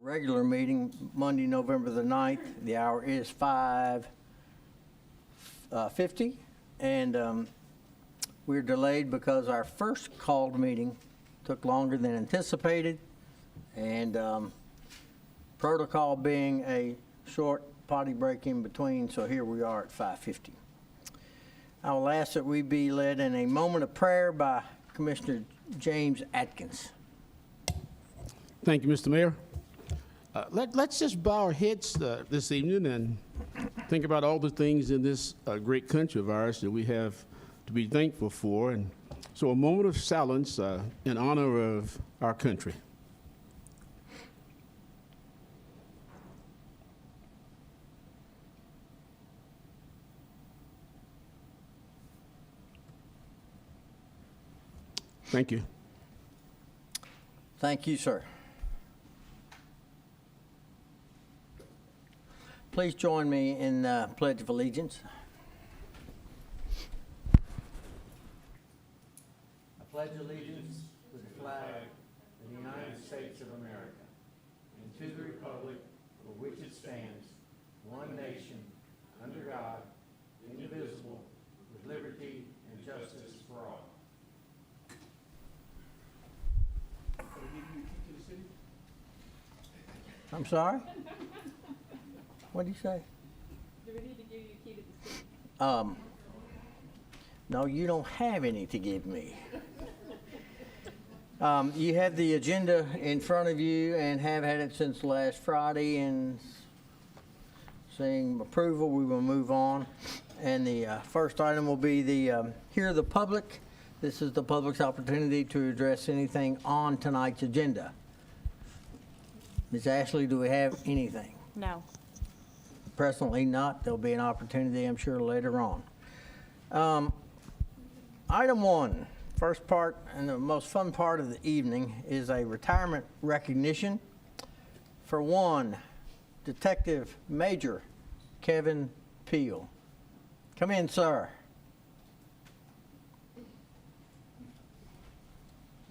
Regular meeting, Monday, November the 9th. The hour is 5:50, and we're delayed because our first called meeting took longer than anticipated, and protocol being a short potty break in between, so here we are at 5:50. I will ask that we be led in a moment of prayer by Commissioner James Atkins. Thank you, Mr. Mayor. Let's just bow our heads this evening and think about all the things in this great country of ours that we have to be thankful for. And so a moment of silence in honor of our country. Thank you. Thank you, sir. Please join me in the Pledge of Allegiance. I pledge allegiance to the flag of the United States of America and to the republic for which it stands, one nation, under God, indivisible, with liberty and justice for all. I'm sorry? What did you say? Do we need to give you a key to the city? No, you don't have any to give me. You have the agenda in front of you and have had it since last Friday, and seeing approval, we will move on. And the first item will be the hear the public. This is the public's opportunity to address anything on tonight's agenda. Ms. Ashley, do we have anything? No. Presently not. There'll be an opportunity, I'm sure, later on. Item one, first part and the most fun part of the evening is a retirement recognition for one, Detective Major Kevin Peel. Come in, sir.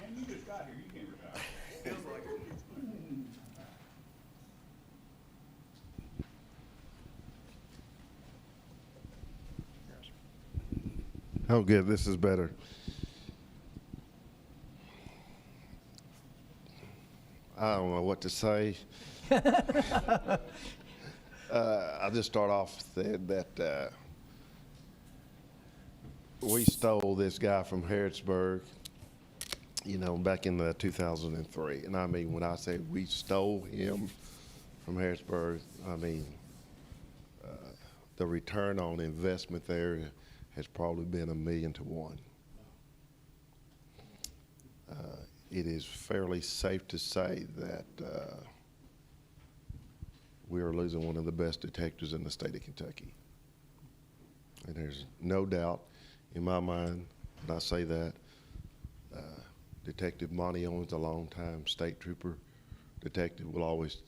Man, you just got here. You can't retire. Feels like it. Oh, good. This is better. I don't know what to say. I'll just start off saying that we stole this guy from Harrodsburg, back in 2003. And I mean, when I say we stole him from Harrodsburg, I mean, the return on investment there has probably been 1,000,000 to 1. It is fairly safe to say that we are losing one of the best detectives in the state of Kentucky. And there's no doubt in my mind when I say that. Detective Monty Owens, a longtime state trooper detective, will always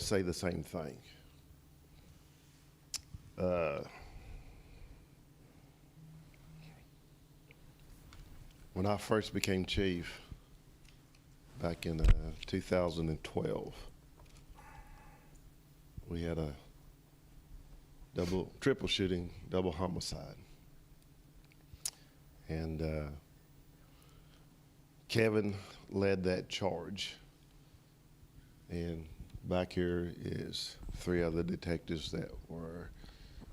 say the same thing. When I first became chief back in 2012, we had a triple shooting, double homicide. And Kevin led that charge. And back here is 3 other detectives that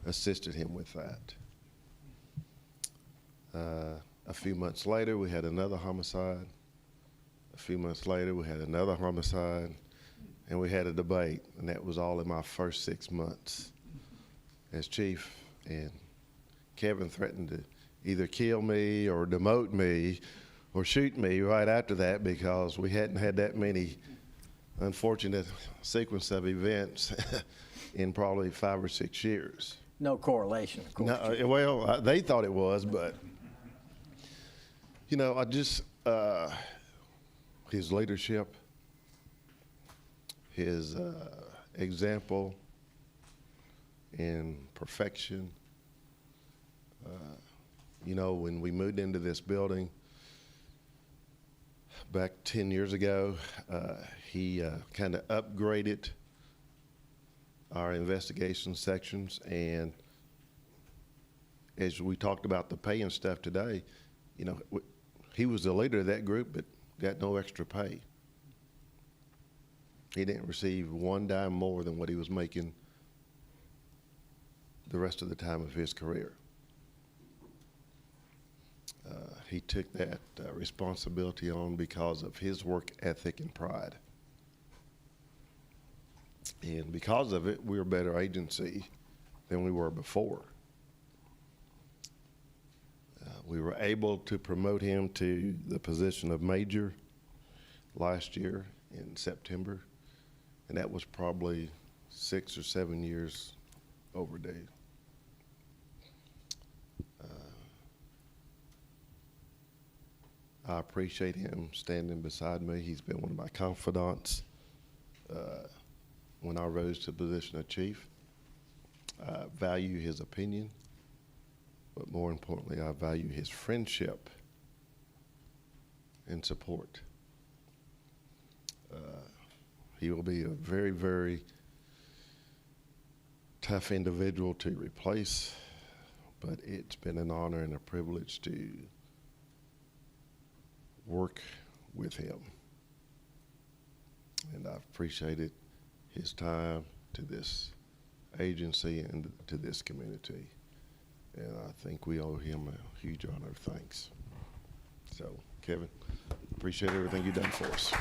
assisted him with that. A few months later, we had another homicide. A few months later, we had another homicide, and we had a debate, and that was all in my first 6 months as chief. And Kevin threatened to either kill me or demote me or shoot me right after that because we hadn't had that many unfortunate sequence of events in probably 5 or 6 years. No correlation, of course. No, well, they thought it was, but I just, his leadership, his example in perfection. When we moved into this building, back 10 years ago. He kind of upgraded our investigation sections, and as we talked about the pay and stuff today, you know, he was the leader of that group, but got no extra pay. He didn't receive one dime more than what he was making the rest of the time of his career. He took that responsibility on because of his work ethic and pride. And because of it, we're a better agency than we were before. We were able to promote him to the position of major last year in September, and that was probably 6 or 7 years overdue. I appreciate him standing beside me. He's been one of my confidants when I rose to the position of chief. I value his opinion, but more importantly, I value his friendship and support. He will be a very, very tough individual to replace, but it's been an honor and a privilege to work with him. And I've appreciated his time to this agency and to this community. And I think we owe him a huge honor of thanks. So, Kevin, appreciate everything you've done for us.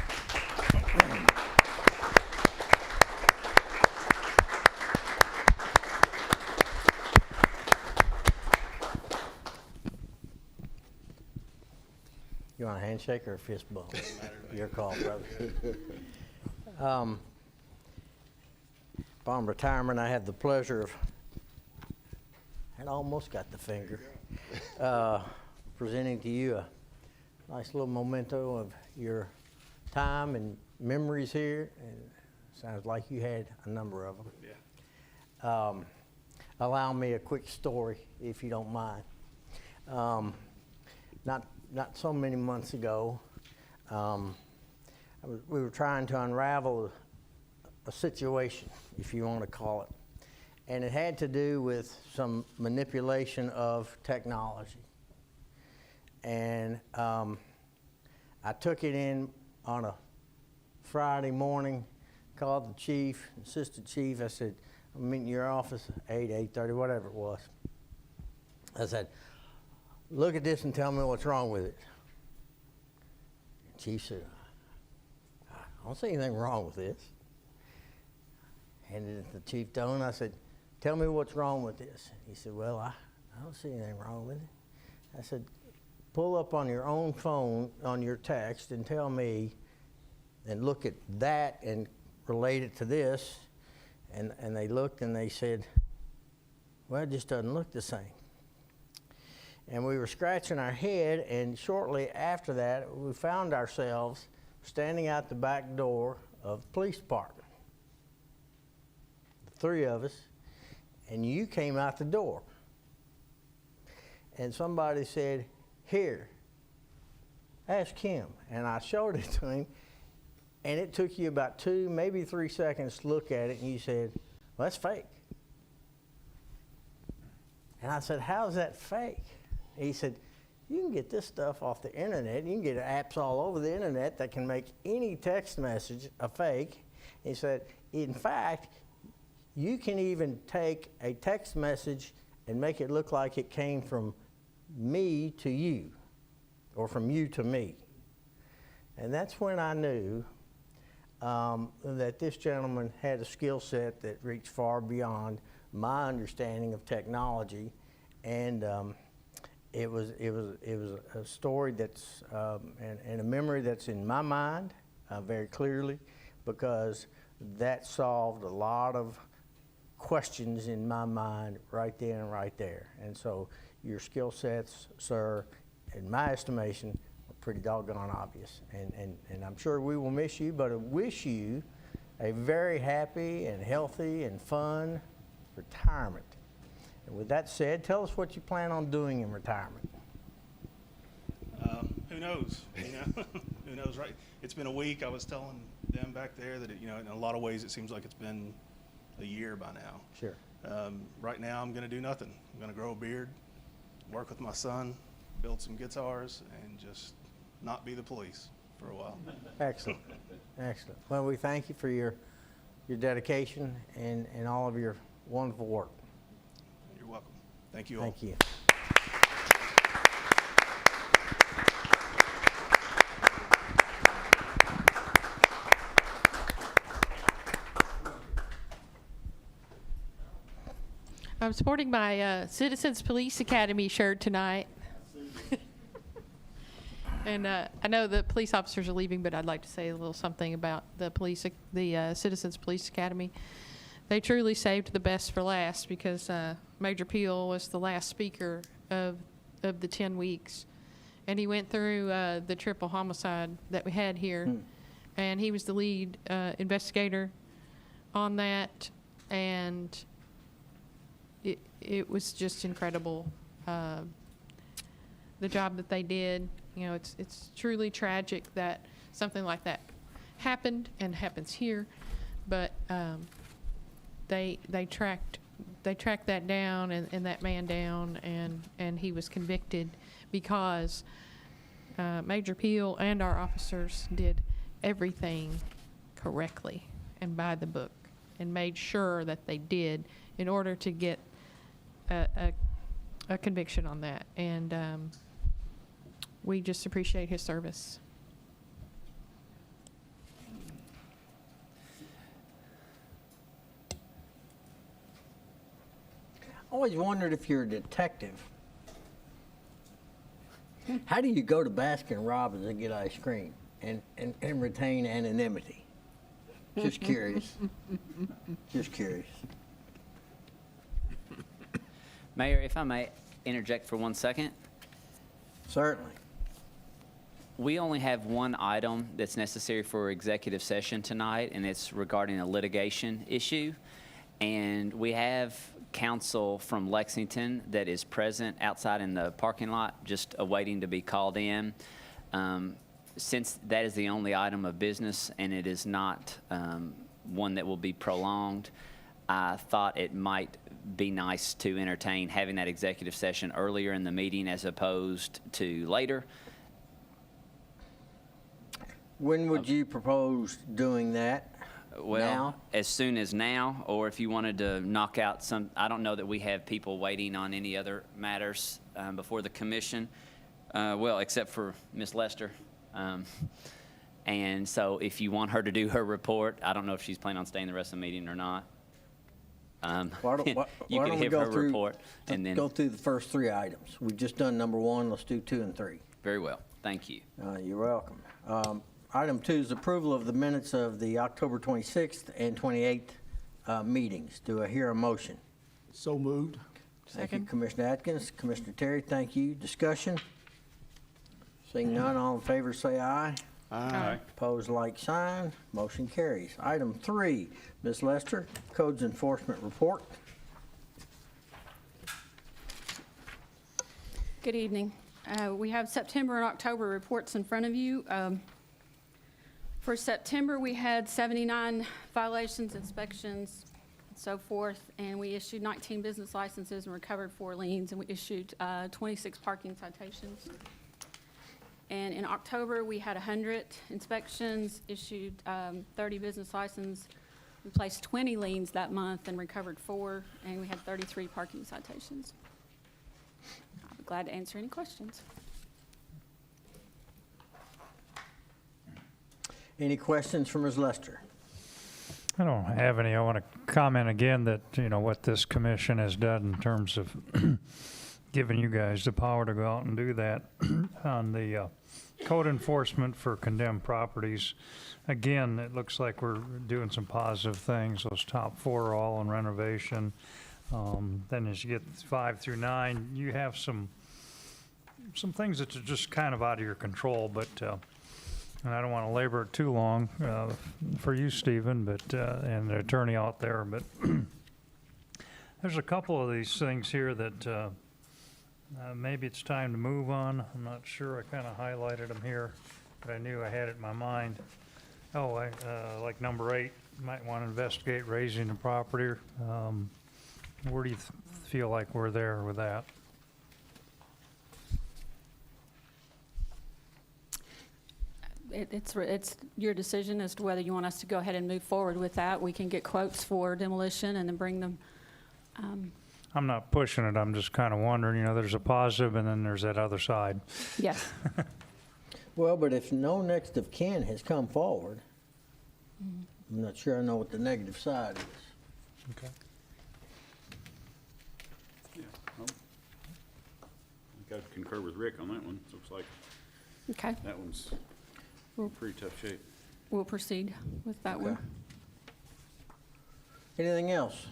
You want a handshake or a fist bump? Your call, brother. Upon retirement, I had the pleasure of, and almost got the finger, presenting to you a nice little memento of your time and memories here. And sounds like you had a number of them. Yeah. Allow me a quick story, if you don't mind. Not so many months ago, we were trying to unravel a situation, if you want to call it. And it had to do with some manipulation of technology. And I took it in on a Friday morning, called the chief, assistant chief. I said, I'm meeting your office at 8:30, whatever it was. I said, look at this and tell me what's wrong with it. The chief said, I don't see anything wrong with this. Handed it to the chief tone. I said, tell me what's wrong with this. He said, well, I don't see anything wrong with it. I said, pull up on your own phone, on your text, and tell me, and look at that and relate it to this. And they looked and they said, well, it just doesn't look the same. And we were scratching our head, and shortly after that, we found ourselves standing out the back door of the police department. The three of us, and you came out the door. And somebody said, here, ask him. And I showed it to him, and it took you about 2, maybe 3 seconds to look at it, and you said, well, that's fake. And I said, how's that fake? He said, you can get this stuff off the internet. You can get apps all over the internet that can make any text message a fake. He said, in fact, you can even take a text message and make it look like it came from me to you, or from you to me. And that's when I knew that this gentleman had a skill set that reached far beyond my understanding of technology. And it was a story that's and a memory that's in my mind very clearly, because that solved a lot of questions in my mind right then and right there. And so your skill sets, sir, in my estimation, are pretty doggone obvious. And I'm sure we will miss you, but I wish you a very happy and healthy and fun retirement. And with that said, tell us what you plan on doing in retirement. Who knows? You know? who knows, right? It's been a week. I was telling them back there that, in a lot of ways, it seems like it's been a year by now. Sure. Right now, I'm going to do nothing. I'm going to grow a beard, work with my son, build some guitars, and just not be the police for a while. Excellent. Excellent. Well, we thank you for your dedication and all of your wonderful work. You're welcome. Thank you all. Thank you. I'm sporting my Citizens Police Academy shirt tonight. And I know the police officers are leaving, but I'd like to say a little something about the Citizens Police Academy. They truly saved the best for last because Major Peel was the last speaker of the 10 weeks. And he went through the triple homicide that we had here. And he was the lead investigator on that. And it was just incredible, the job that they did. It's truly tragic that something like that happened and happens here, but they tracked that down and that man down, and he was convicted because Major Peel and our officers did everything correctly and by the book and made sure that they did in order to get a conviction on that. And we just appreciate his service. Always wondered if you're a detective. How do you go to Baskin Robbins and get ice cream and retain anonymity? Just curious. Just curious. Mayor, if I may interject for 1 second. Certainly. We only have one item that's necessary for executive session tonight, and it's regarding a litigation issue. And we have counsel from Lexington that is present outside in the parking lot, just awaiting to be called in. Since that is the only item of business and it is not one that will be prolonged, I thought it might be nice to entertain having that executive session earlier in the meeting as opposed to later. When would you propose doing that? Well, Now? as soon as now, or if you wanted to knock out some, I don't know that we have people waiting on any other matters before the commission, well, except for Ms. Lester. And so if you want her to do her report, I don't know if she's planning on staying the rest of the meeting or not. Why don't- You why can don't we give go her through- report and then, Go through the first three items. We've just done number one. Let's do 2 and 3. very well, thank you. You're welcome. Item 2 is approval of the minutes of the October 26th and 28th meetings. Do I hear a motion? So moved. Thank you, Second. Commissioner Atkins. Commissioner Terry, thank you. Discussion? Seeing none, all in favor say aye. Aye. Opposed, like sign. Motion carries. Item 3, Ms. Lester, Codes Enforcement Report. Good evening. We have September and October reports in front of you. For September, we had 79 violations, inspections, and so forth, and we issued 19 business licenses and recovered 4 liens, and we issued 26 parking citations. And in October, we had 100 inspections, issued 30 business licenses. We placed 20 liens that month and recovered 4, and we had 33 parking citations. I'll be glad to answer any questions. Any questions for Ms. Lester? I don't have any. I want to comment again that, what this commission has done in terms of giving you guys the power to go out and do that on the code enforcement for condemned properties. Again, it looks like we're doing some positive things. Those top 4 are all in renovation. Then as you get 5 through 9, you have some things that are just kind of out of your control, but and I don't want to labor it too long for you, Stephen, but and the attorney out there, but there's a couple of these things here that maybe it's time to move on. I'm not sure. I kind of highlighted them here. but I knew I had it in my mind. Oh, like number 8, you might want to investigate raising the property. Where do you feel like we're there with that? It's your decision as to whether you want us to go ahead and move forward with that. We can get quotes for demolition and then bring them. I'm not pushing it, I'm just kind of wondering, there's a positive and then there's that other side. Yes. Well, but if no next of kin has come forward, I'm not sure I know what the negative side is. Okay. Yeah, I think I'd concur with Rick on that one. Looks like Okay, that one's in pretty tough shape. we'll proceed with that one. Anything else?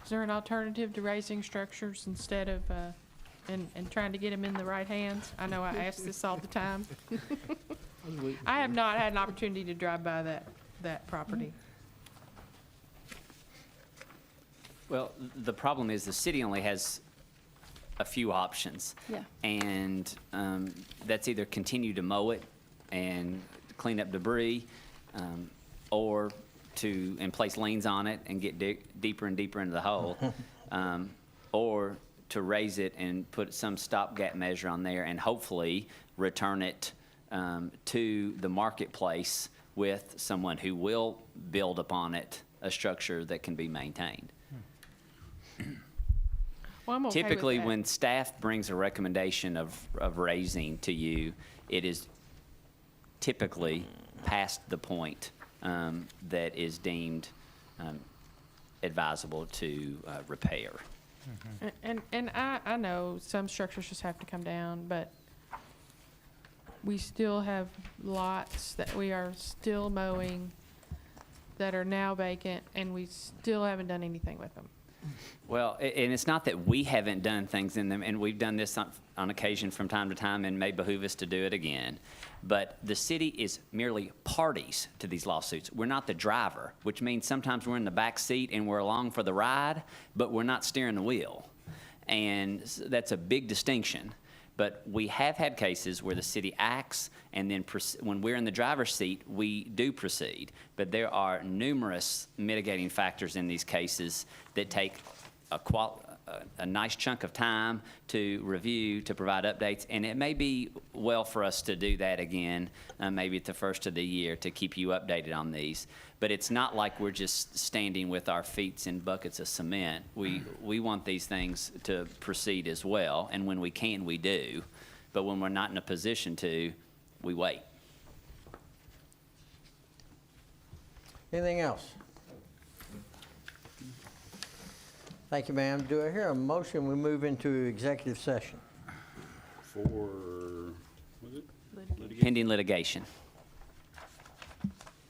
Is there an alternative to raising structures instead of, and trying to get them in the right hands? I know I ask this all the time. I have not had an opportunity to drive by that property. Well, the problem is the city only has a few options. Yeah. And that's either continue to mow it and clean up debris, or and place liens on it and get deeper and deeper into the hole, or to raise it and put some stopgap measure on there and hopefully return it to the marketplace with someone who will build upon it a structure that can be maintained. Well, I'm okay with Typically, that. when staff brings a recommendation of raising to you, it is typically past the point that is deemed advisable to repair. And I know some structures just have to come down, but we still have lots that we are still mowing that are now vacant, and we still haven't done anything with them. Well, and it's not that we haven't done things in them, and we've done this on occasion from time to time, and may behoove us to do it again. But the city is merely parties to these lawsuits. We're not the driver, which means sometimes we're in the back seat and we're along for the ride, but we're not steering the wheel. And that's a big distinction. But we have had cases where the city acts, and then when we're in the driver's seat, we do proceed. But there are numerous mitigating factors in these cases that take a nice chunk of time to review, to provide updates, and it may be well for us to do that again, maybe at the first of the year, to keep you updated on these. But it's not like we're just standing with our feet in buckets of cement. We want these things to proceed as well, and when we can, we do. But when we're not in a position to, we wait. Anything else? Thank you, ma'am. Do I hear a motion we move into executive session? For, was it? Litigation? Pending litigation.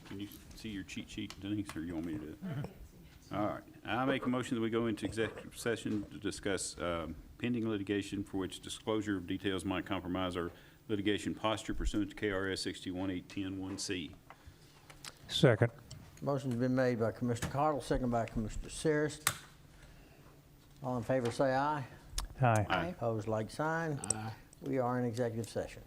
Can you see your cheat sheet, Denise, or you want me to do it? All right. I make a motion that we go into executive session to discuss pending litigation for which disclosure of details might compromise our litigation posture pursuant to KRS 618101C. Second. Motion's been made by Commissioner Cottle, second by Commissioner Saris. All in favor, say aye. Aye. Aye. Opposed, like sign. We are in executive session.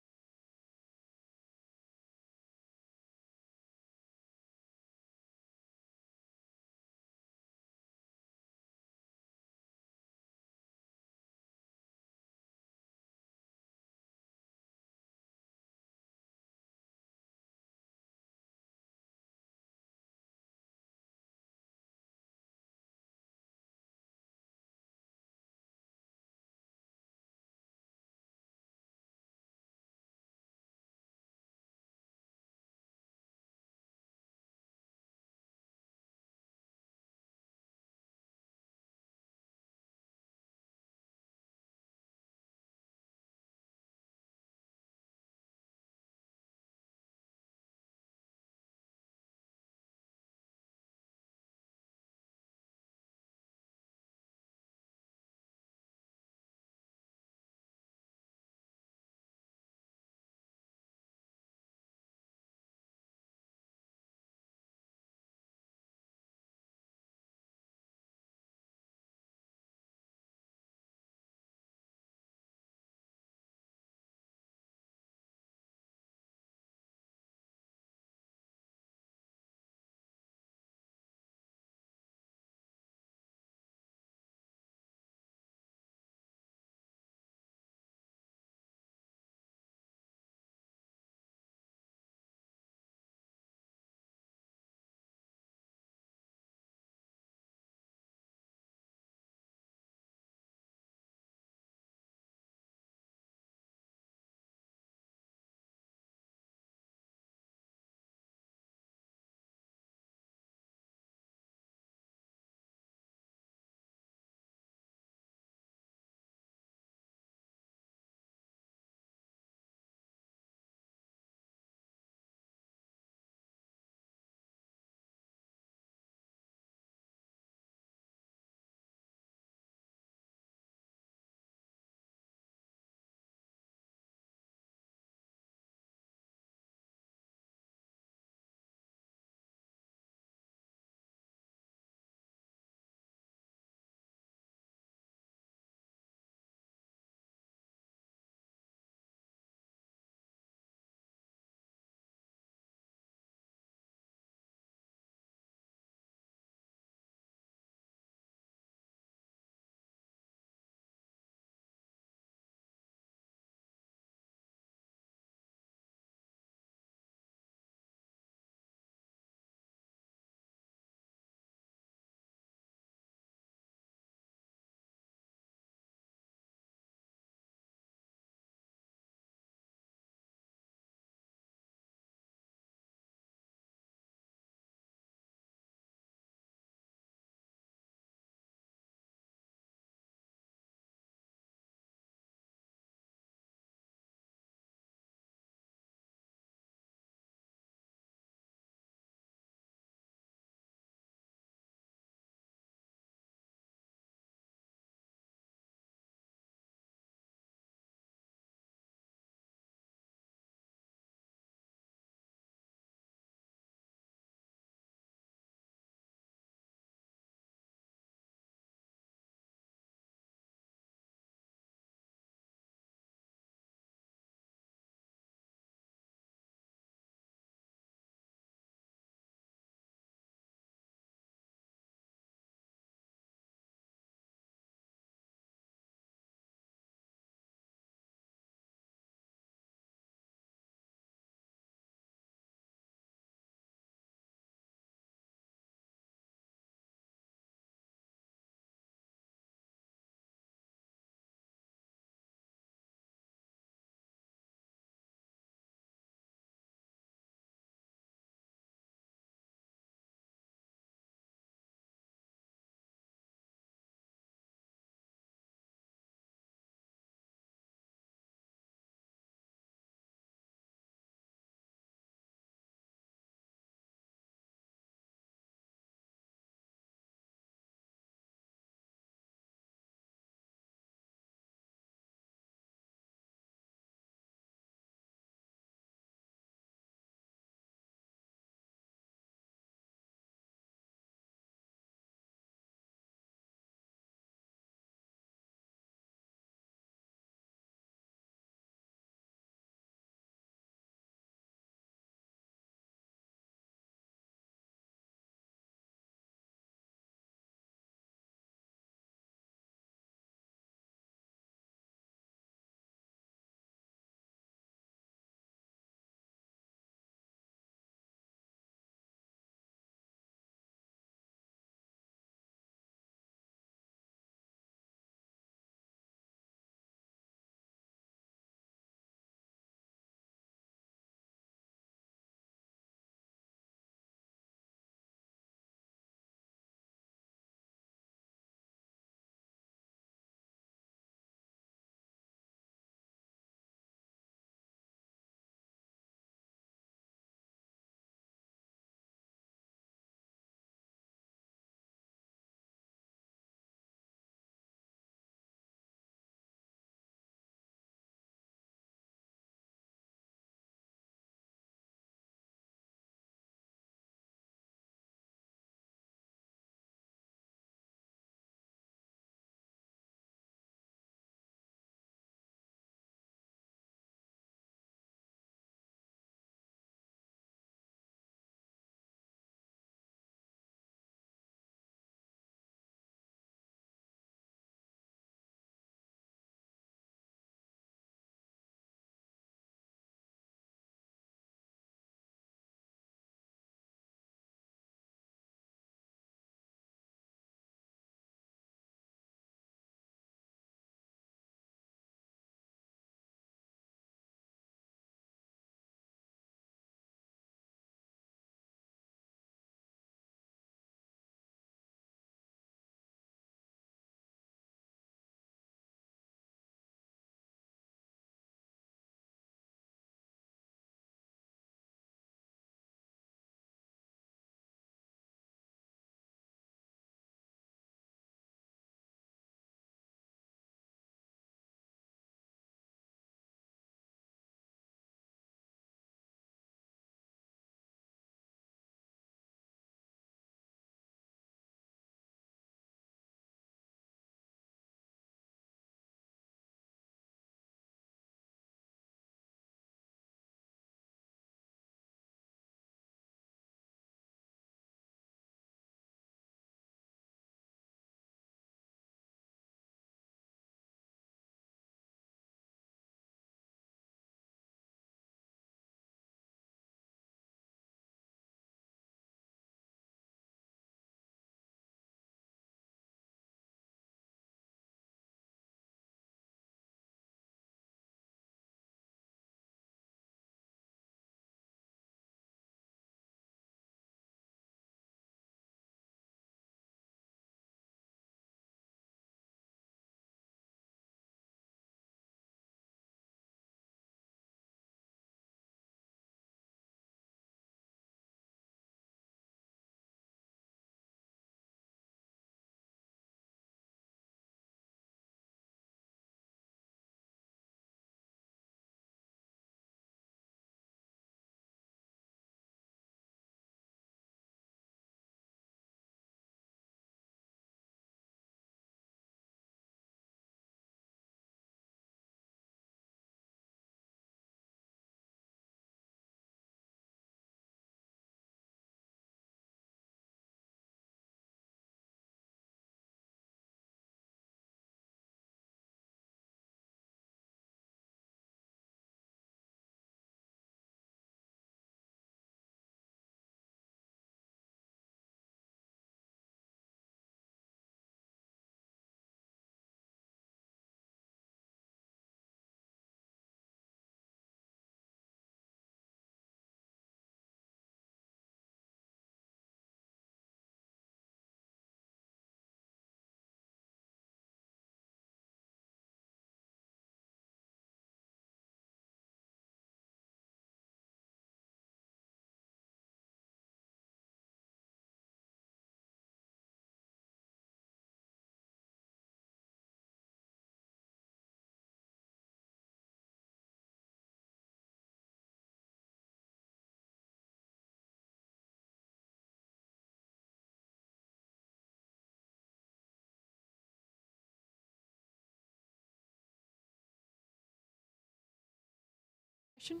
question?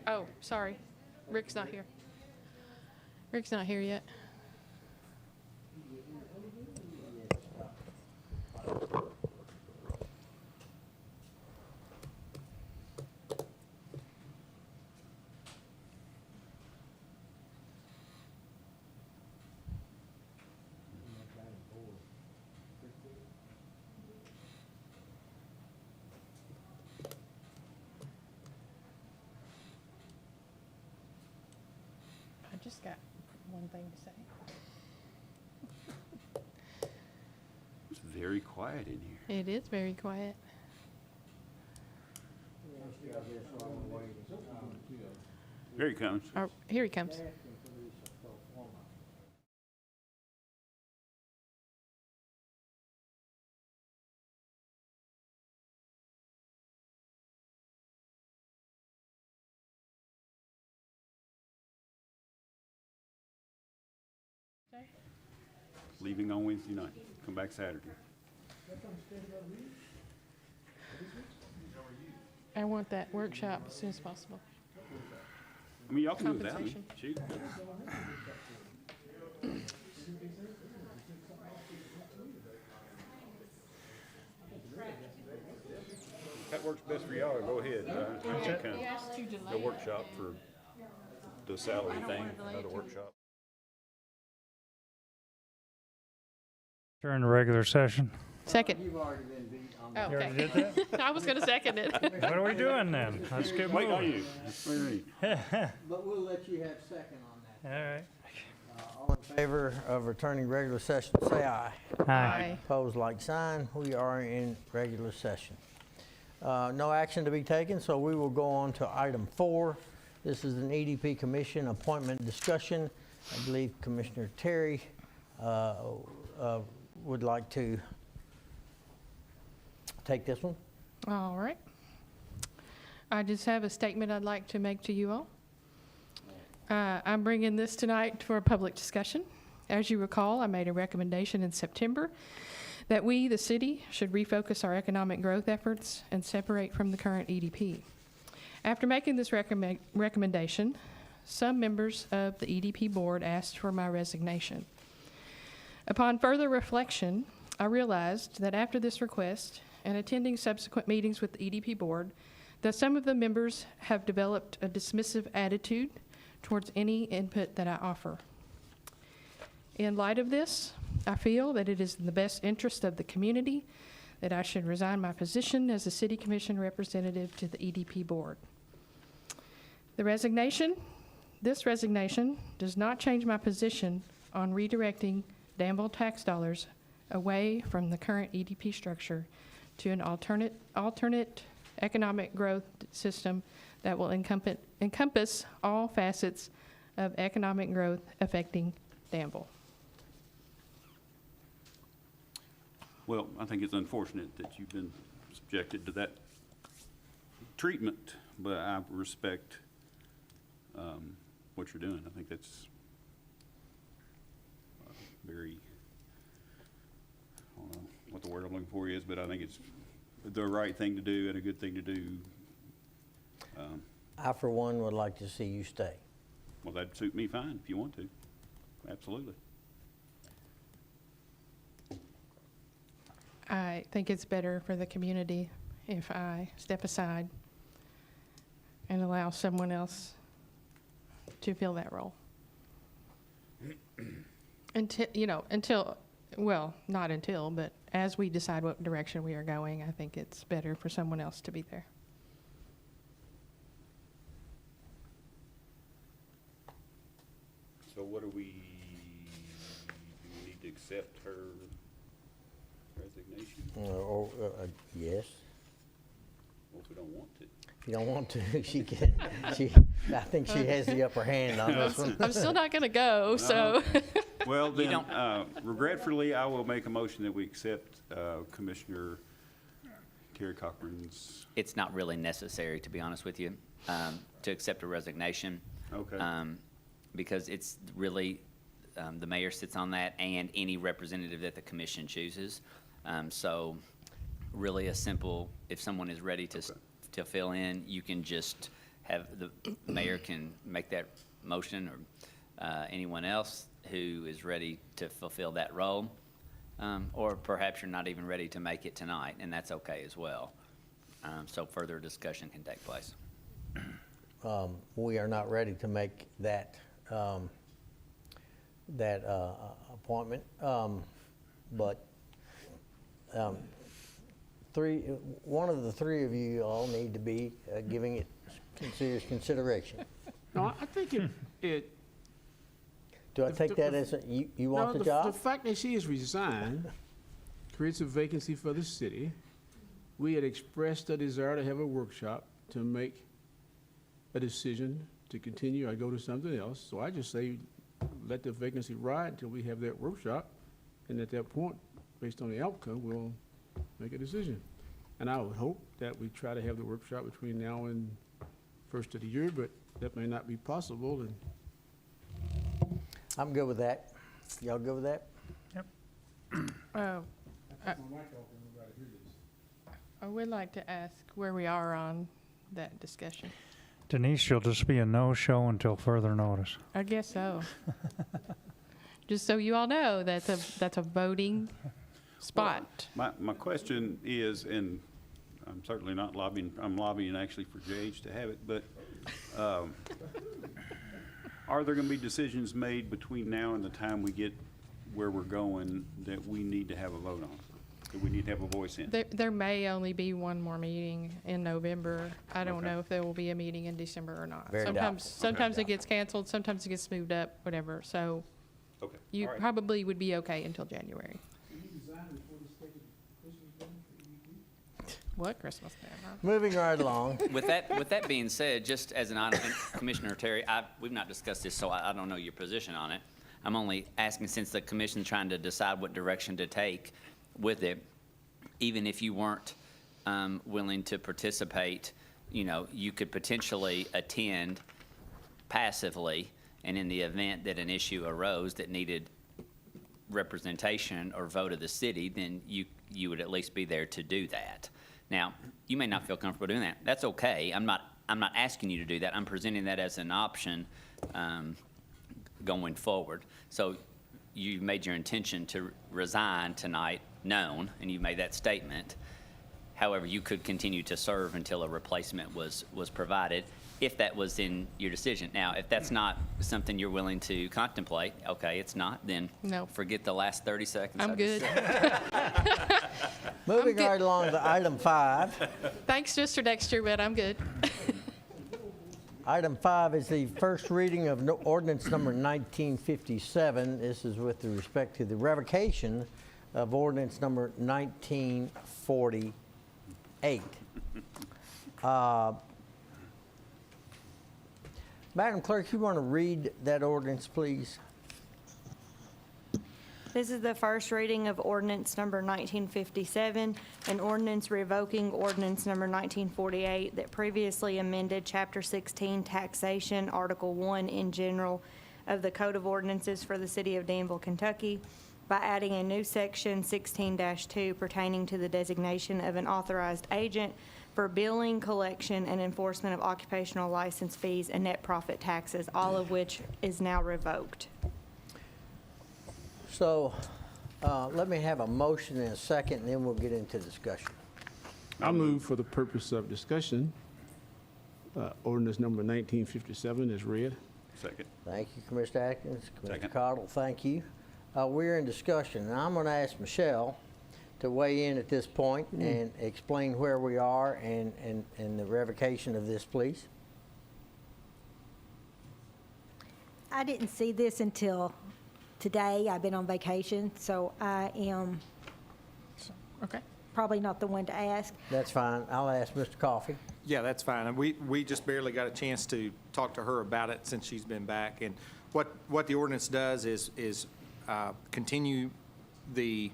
Oh, sorry. Rick's not here. Rick's not here yet. I just got one thing to say. It's very quiet in here. It is very quiet. Here he comes. Oh, here he comes. Leaving on Wednesday night. Come back Saturday. I want that workshop as soon as possible. I mean, y'all can do it without me. Compensation. Shoot. That works best for y'all. Go ahead. The workshop for the salary thing, another workshop. During the regular session. Second. You've already been beat on Oh, You already okay. did that? I was going to second it. What are we doing then? Let's get Wait on moving. you. What do you mean? But we'll let you have second on that. All right. All in favor of returning regular session, say aye. Aye. Opposed, like sign. We are in regular session. No action to be taken, so we will go on to item 4. This is an EDP Commission appointment discussion. I believe Commissioner Terry would like to take this one. All right. I just have a statement I'd like to make to you all. I'm bringing this tonight for a public discussion. As you recall, I made a recommendation in September that we, the city, should refocus our economic growth efforts and separate from the current EDP. After making this recommendation, some members of the EDP board asked for my resignation. Upon further reflection, I realized that after this request and attending subsequent meetings with the EDP board, that some of the members have developed a dismissive attitude towards any input that I offer. In light of this, I feel that it is in the best interest of the community that I should resign my position as a city commission representative to the EDP board. This resignation does not change my position on redirecting Danville tax dollars away from the current EDP structure to an alternate economic growth system that will encompass all facets of economic growth affecting Danville. Well, I think it's unfortunate that you've been subjected to that treatment, but I respect what you're doing. I think that's very, I don't know what the word I'm looking for is, but I think it's the right thing to do and a good thing to do. I, for one, would like to see you stay. Well, that'd suit me fine if you want to. Absolutely. I think it's better for the community if I step aside and allow someone else to fill that role. Well, not until, but as we decide what direction we are going, I think it's better for someone else to be there. So what do we need to accept her resignation? Yes. Well, if we don't want to. If you don't want to, she can. I think she has the upper hand on this one. I'm still not going to go, so. Well, You then, regretfully, I will make a motion that we accept Commissioner Kerry Cochran's. It's not really necessary, to be honest with you, to accept a resignation. Okay. Because it's really, the mayor sits on that and any representative that the commission chooses. So really a simple, if someone is ready to to fill in, you can just have, the mayor can make that motion, or anyone else who is ready to fulfill that role. Or perhaps you're not even ready to make it tonight, and that's okay as well. So further discussion can take place. We are not ready to make that, appointment. But one of the three of you all need to be giving it serious consideration. No, I think it. Do I take that as, you want No, the The job? fact that she has resigned creates a vacancy for the city. We had expressed a desire to have a workshop to make a decision to continue or go to something else. So I just say, let the vacancy ride until we have that workshop. And at that point, based on the outcome, we'll make a decision. And I would hope that we try to have the workshop between now and first of the year, but that may not be possible. And I'm good with that. Y'all good with that? Oh, I would like to ask where we are on that discussion. Denise, you'll just be a no-show until further notice. I guess so. Just so you all know, that's a voting spot. My question is, and I'm certainly not lobbying, I'm lobbying actually for JH to have it, but are there going to be decisions made between now and the time we get where we're going that we need to have a vote on, that we need to have a voice in? There may only be one more meeting in November. I don't Okay. know if there will be a meeting in December or not. Very doubtful. Sometimes it gets canceled, sometimes it gets moved up, whatever. So Okay. you All right. probably would be okay until January. What Christmas Day, huh? Moving right along. With that being said, just as an item, and Commissioner Terry, we've not discussed this, so I don't know your position on it. I'm only asking, since the commission's trying to decide what direction to take with it, even if you weren't willing to participate, you could potentially attend passively, and in the event that an issue arose that needed representation or vote of the city, then you would at least be there to do that. Now, you may not feel comfortable doing that. That's okay. I'm not asking you to do that. I'm presenting that as an option going forward. So you made your intention to resign tonight known, and you made that statement. However, you could continue to serve until a replacement was provided, if that was in your decision. Now, if that's not something you're willing to contemplate, okay, it's not, then No. forget the last 30 seconds. I'm I just good. said. Moving good. right along to item 5. Thanks, Mr. Dexter, but I'm good. Item 5 is the first reading of ordinance number 1957. This is with respect to the revocation of ordinance number 1948. Madam Clerk, you want to read that ordinance, please? This is the first reading of ordinance number 1957, an ordinance revoking ordinance number 1948 that previously amended Chapter 16 Taxation, Article 1 in general of the Code of Ordinances for the City of Danville, Kentucky, by adding a new section 16-2 pertaining to the designation of an authorized agent for billing, collection, and enforcement of occupational license fees and net profit taxes, all of which is now revoked. So let me have a motion and a second, and then we'll get into discussion. I move for the purpose of discussion, ordinance number 1957 is read. Second. Thank you, Commissioner Atkins. Commissioner Second. Cottle, thank you. We're in discussion, and I'm going to ask Michelle to weigh in at this point and explain where we are and the revocation of this, please. I didn't see this until today. I've been on vacation, so I am Okay. probably not the one to ask. That's fine. I'll ask Mr. Coffey. Yeah, that's fine. And we just barely got a chance to talk to her about it since she's been back. And what the ordinance does is continue the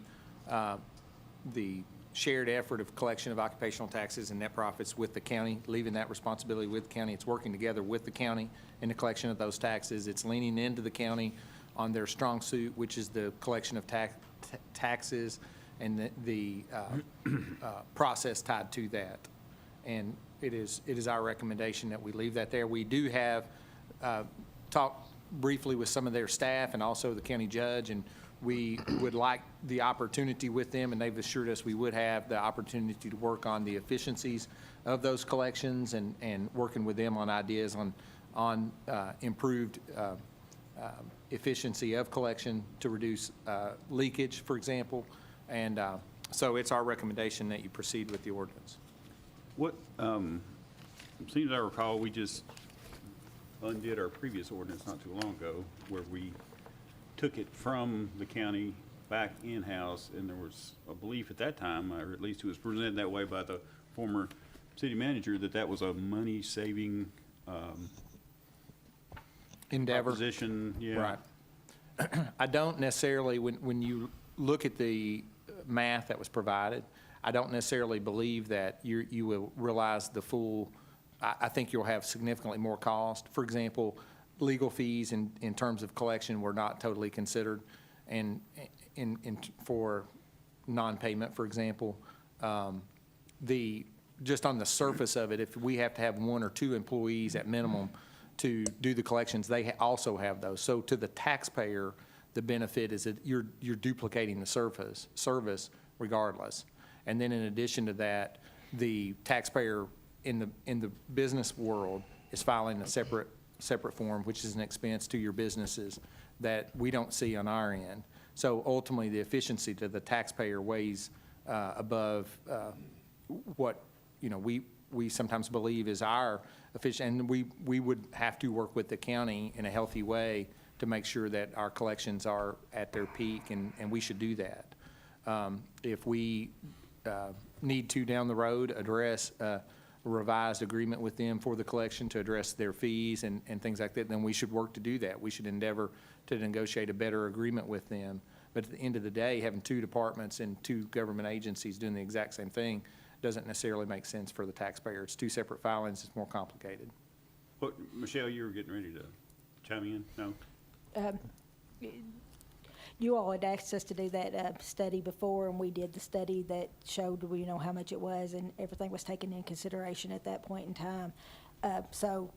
shared effort of collection of occupational taxes and net profits with the county, leaving that responsibility with the county. It's working together with the county in the collection of those taxes. It's leaning into the county on their strong suit, which is the collection of taxes and the process tied to that. And it is our recommendation that we leave that there. We do have talked briefly with some of their staff and also the county judge, and we would like the opportunity with them, and they've assured us we would have the opportunity to work on the efficiencies of those collections and working with them on ideas on improved efficiency of collection to reduce leakage, for example. And so it's our recommendation that you proceed with the ordinance. What, seems I recall, we just undid our previous ordinance not too long ago, where we took it from the county back in-house, and there was a belief at that time, or at least it was presented that way by the former city manager, that that was a money-saving Endeavor. proposition. Yeah. Right. I don't necessarily, when you look at the math that was provided, I don't necessarily believe that you will realize the full, I think you'll have significantly more cost. For example, legal fees in terms of collection were not totally considered, and for non-payment, for example. Just on the surface of it, if we have to have 1 or 2 employees at minimum to do the collections, they also have those. So to the taxpayer, the benefit is that you're duplicating the service regardless. And then in addition to that, the taxpayer in the business world is filing a separate form, which is an expense to your businesses that we don't see on our end. So ultimately, the efficiency to the taxpayer weighs above what we sometimes believe is our efficient. And we would have to work with the county in a healthy way to make sure that our collections are at their peak, and we should do that. If we need to, down the road, address a revised agreement with them for the collection to address their fees and things like that, then we should work to do that. We should endeavor to negotiate a better agreement with them. But at the end of the day, having 2 departments and 2 government agencies doing the exact same thing doesn't necessarily make sense for the taxpayer. It's 2 separate filings. It's more complicated. But, Michelle, you were getting ready to chime in? No? You all had asked us to do that study before, and we did the study that showed how much it was, and everything was taken in consideration at that point in time. So,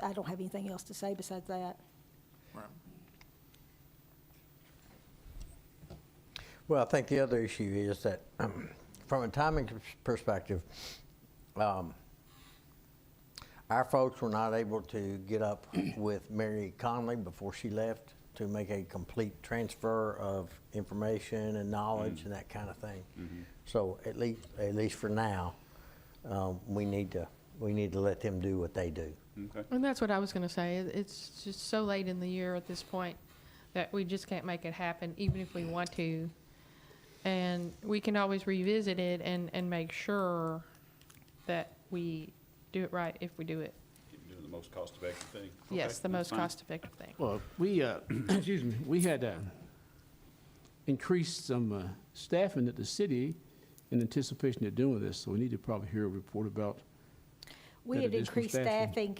I don't have anything else to say besides that. Right. Well, I think the other issue is that from a timing perspective, our folks were not able to get up with Mary Conley before she left to make a complete transfer of information and knowledge and that kind of thing. So at least for now, we need to let them do what they do. Okay. And that's what I was going to say. It's just so late in the year at this point that we just can't make it happen, even if we want to. And we can always revisit it and make sure that we do it right if we do it. Doing the most cost-effective thing. Yes, Okay, the most that's fine. cost-effective thing. Well, we, excuse me, we had increased some staffing at the city in anticipation of doing this, so we need to probably hear a report about We that had additional increased staffing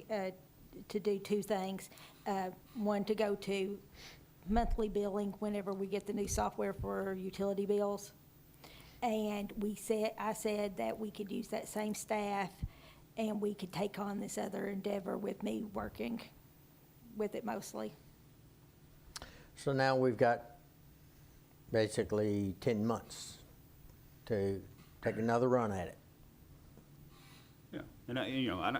to do 2 things. One, to go to monthly billing whenever we get the new software for utility bills. And I said that we could use that same staff and we could take on this other endeavor with me working with it mostly. So now we've got basically 10 months to take another run at it. Yeah, and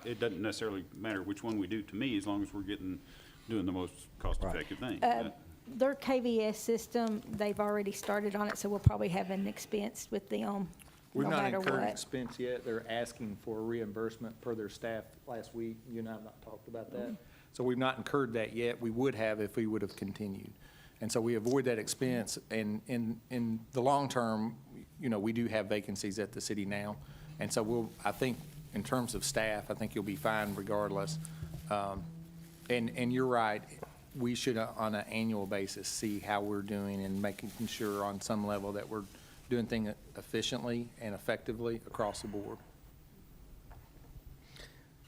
it doesn't necessarily matter which one we do to me, as long as we're doing the most cost-effective thing. Their KVS system, they've already started on it, so we'll probably have an expense with them We've no not matter incurred what. expense yet. They're asking for reimbursement per their staff last week. You and I have not talked about that. So we've not incurred that yet. We would have if we would have continued. And so we avoid that expense. And in the long term, we do have vacancies at the city now. And so I think in terms of staff, I think you'll be fine regardless. And you're right. We should, on an annual basis, see how we're doing and making sure on some level that we're doing things efficiently and effectively across the board.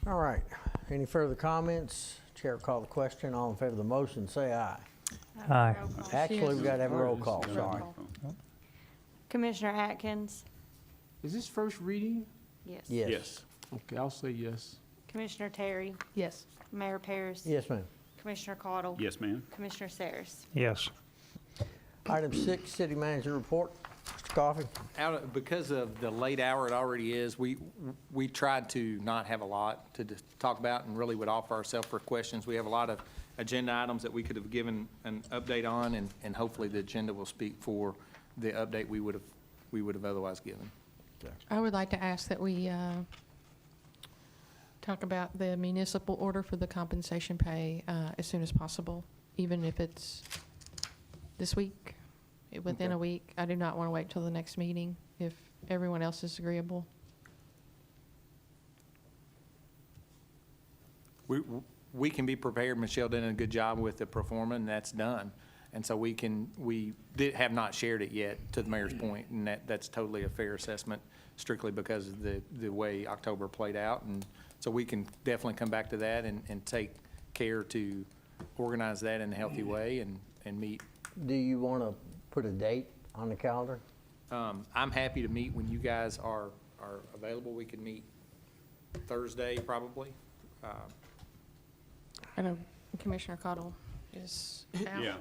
All right. Any further comments? Chair will call the question. All in favor of the motion, say aye. Aye. Actually, we've got to have a roll call, sorry. Commissioner Atkins, Is this first reading? Yes. Yes. Okay, I'll say yes. Commissioner Terry, Yes. Mayor Paris. Yes, ma'am. Commissioner Cottle. Yes, ma'am. Commissioner Saris. Yes. Item 6, city manager report. Mr. Coffey. Because of the late hour it already is, we tried to not have a lot to talk about and really would offer ourselves for questions. We have a lot of agenda items that we could have given an update on, and hopefully the agenda will speak for the update we would have otherwise given. I would like to ask that we talk about the municipal order for the compensation pay as soon as possible, even if it's this week, within a week. I do not want to wait till the next meeting if everyone else is agreeable. We can be prepared. Michelle did a good job with the pro forma, and that's done. And so we have not shared it yet, to the mayor's point, and that's totally a fair assessment, strictly because of the way October played out. And so we can definitely come back to that and take care to organize that in a healthy way and meet. Do you want to put a date on the calendar? I'm happy to meet when you guys are available. We can meet Thursday, probably. I know Commissioner Cottle is out. Yeah,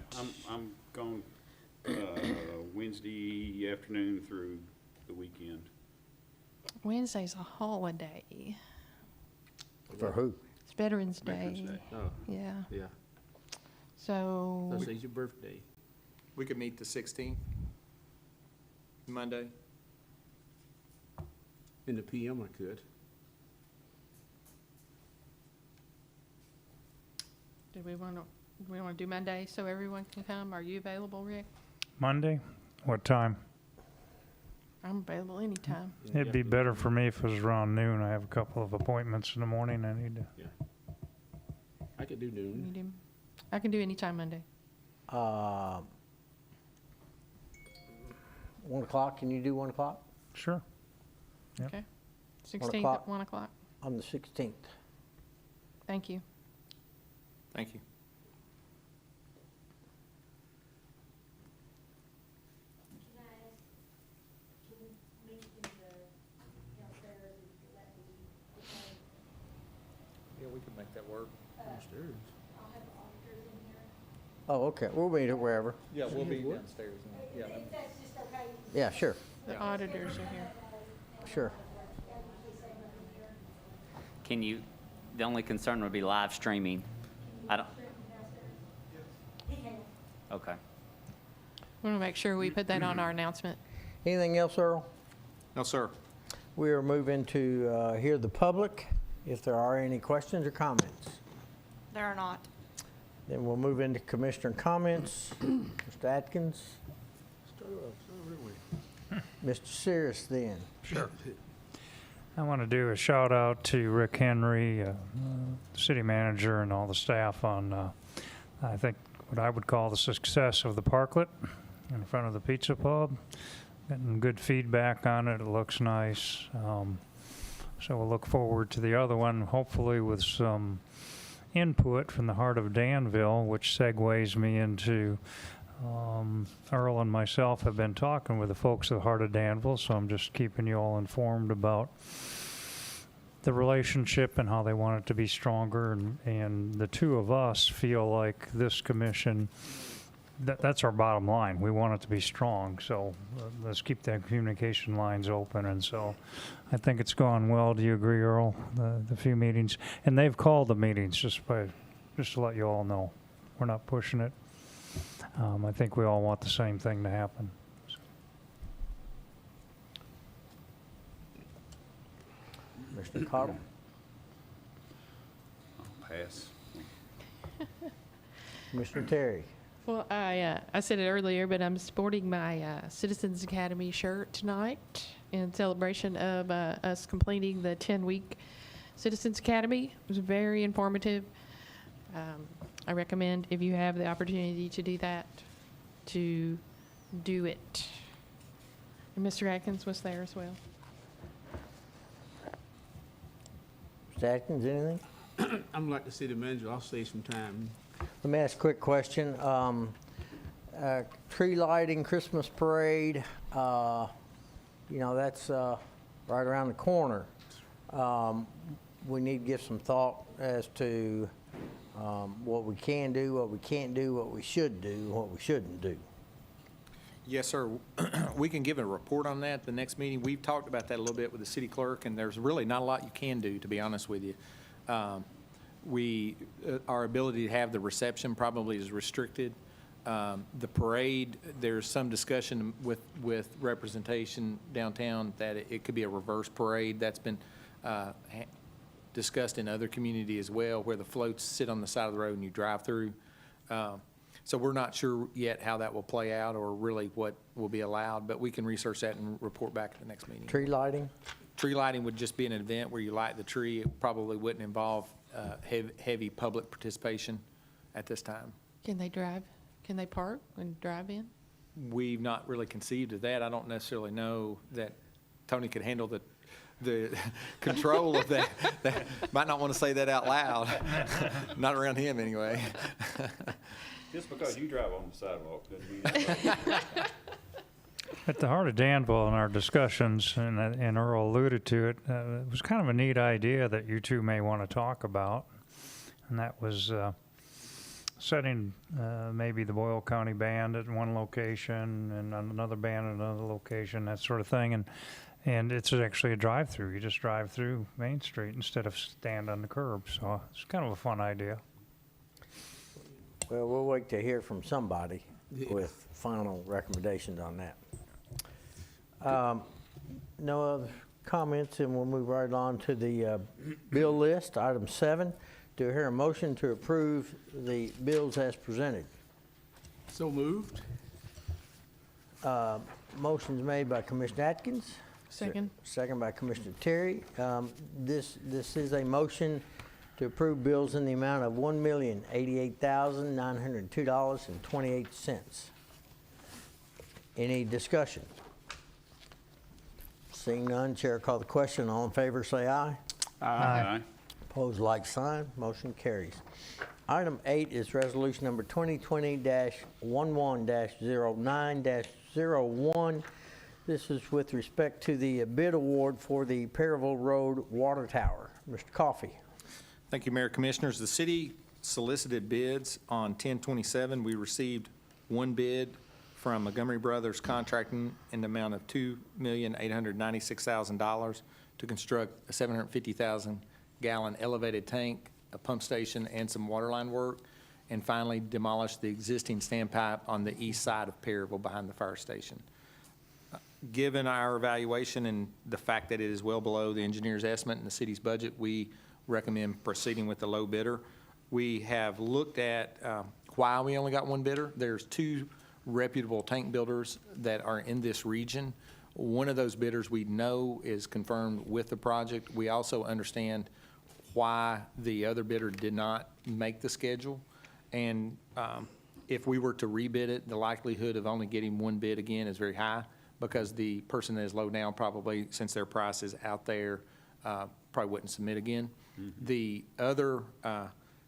I'm gone Wednesday afternoon through the weekend. Wednesday's a holiday. For who? It's Veterans Day. Veterans Day. Oh, Yeah. yeah. So, Thursday's your birthday. We could meet the 16th, Monday. In the PM, I could. do we want to do Monday so everyone can come? Are you available, Rick? Monday? What time? I'm available anytime. It'd be better for me if it was around noon. I have a couple of appointments in the morning I need to. I could do noon. Need him? I can do anytime Monday. 1 o'clock, can you do 1 o'clock? Sure. Yep. Okay. 16th o'clock. at 1 o'clock. On the 16th. Thank you. Thank you. Yeah, we could make that work. Oh, okay, we'll meet it wherever. Yeah, we'll be downstairs. Yeah. Yeah, sure, The auditors are here. sure. The only concern would be live streaming. I don't. Okay. We want to make sure we put that on our announcement. Anything else, Earl? No, sir. We are moving to hear the public, if there are any questions or comments. There are not. Then we'll move into commissioner comments. Mr. Atkins? Mr. Sears then. Sure. I want to do a shout out to Rick Henry, city manager, and all the staff on, I think, what I would call the success of the parklet in front of the pizza pub. Getting good feedback on it. It looks nice. So we'll look forward to the other one, hopefully with some input from the heart of Danville, which segues me into Earl and myself have been talking with the folks at the heart of Danville, so I'm just keeping you all informed about the relationship and how they want it to be stronger. And the two of us feel like this commission, that's our bottom line. We want it to be strong, so let's keep the communication lines open. And so I think it's gone well. Do you agree, Earl? The few meetings, and they've called the meetings just to let you all know. We're not pushing it. I think we all want the same thing to happen. Mr. Cottle? I'll pass. Mr. Terry? Well, I said it earlier, but I'm sporting my Citizens Academy shirt tonight in celebration of us completing the 10-week Citizens Academy. It was very informative. I recommend, if you have the opportunity to do that, to do it. And Mr. Atkins was there as well. Mr. Atkins, anything? I'm like the city manager. I'll save some time. Let me ask a quick question. Tree lighting, Christmas parade, you know, that's right around the corner. We need to give some thought as to what we can do, what we can't do, what we should do, what we shouldn't do. Yes, sir. We can give a report on that at the next meeting. We've talked about that a little bit with the city clerk, and there's really not a lot you can do, to be honest with you. Our ability to have the reception probably is restricted. The parade, there's some discussion with representation downtown that it could be a reverse parade. That's been discussed in other community as well, where the floats sit on the side of the road and you drive through. So we're not sure yet how that will play out or really what will be allowed, but we can research that and report back at the next meeting. Tree lighting? Tree lighting would just be an event where you light the tree. It probably wouldn't involve heavy public participation at this time. Can they drive? Can they park and drive in? We've not really conceived of that. I don't necessarily know that Tony could handle the control of that. Might not want to say that out loud. Not around him, anyway. Just because you drive on the sidewalk doesn't mean. At the heart of Danville in our discussions, and Earl alluded to it, it was kind of a neat idea that you two may want to talk about, and that was setting maybe the Boyle County Band at one location and another band at another location, that sort of thing, and it's actually a drive-through. You just drive through Main Street instead of stand on the curb, so it's kind of a fun idea. Well, we'll wait to hear from somebody with final recommendations on that. No other comments, and we'll move right on to the bill list. Item 7, do I hear a motion to approve the bills as presented? So moved. Motion's made by Commissioner Atkins. Second. Second by Commissioner Terry. This is a motion to approve bills in the amount of $1,088,902.28. Any discussion? Seeing none, Chair call the question. All in favor, say aye. Aye. Opposed, like sign. Motion carries. Item 8 is resolution number 2020-11-09-01. This is with respect to the bid award for the Perryville Road Water Tower. Mr. Coffey. Thank you, Mayor, Commissioners. The city solicited bids on 10/27. We received one bid from Montgomery Brothers Contracting in the amount of $2,896,000 to construct a 750,000-gallon elevated tank, a pump station, and some water line work, and finally demolish the existing standpipe on the east side of Perryville behind the fire station. Given our evaluation and the fact that it is well below the engineer's estimate and the city's budget, we recommend proceeding with the low bidder. We have looked at why we only got one bidder. There's two reputable tank builders that are in this region. One of those bidders we know is confirmed with the project. We also understand why the other bidder did not make the schedule. And if we were to rebid it, the likelihood of only getting one bid again is very high because the person that is low down probably, since their price is out there, probably wouldn't submit again. The other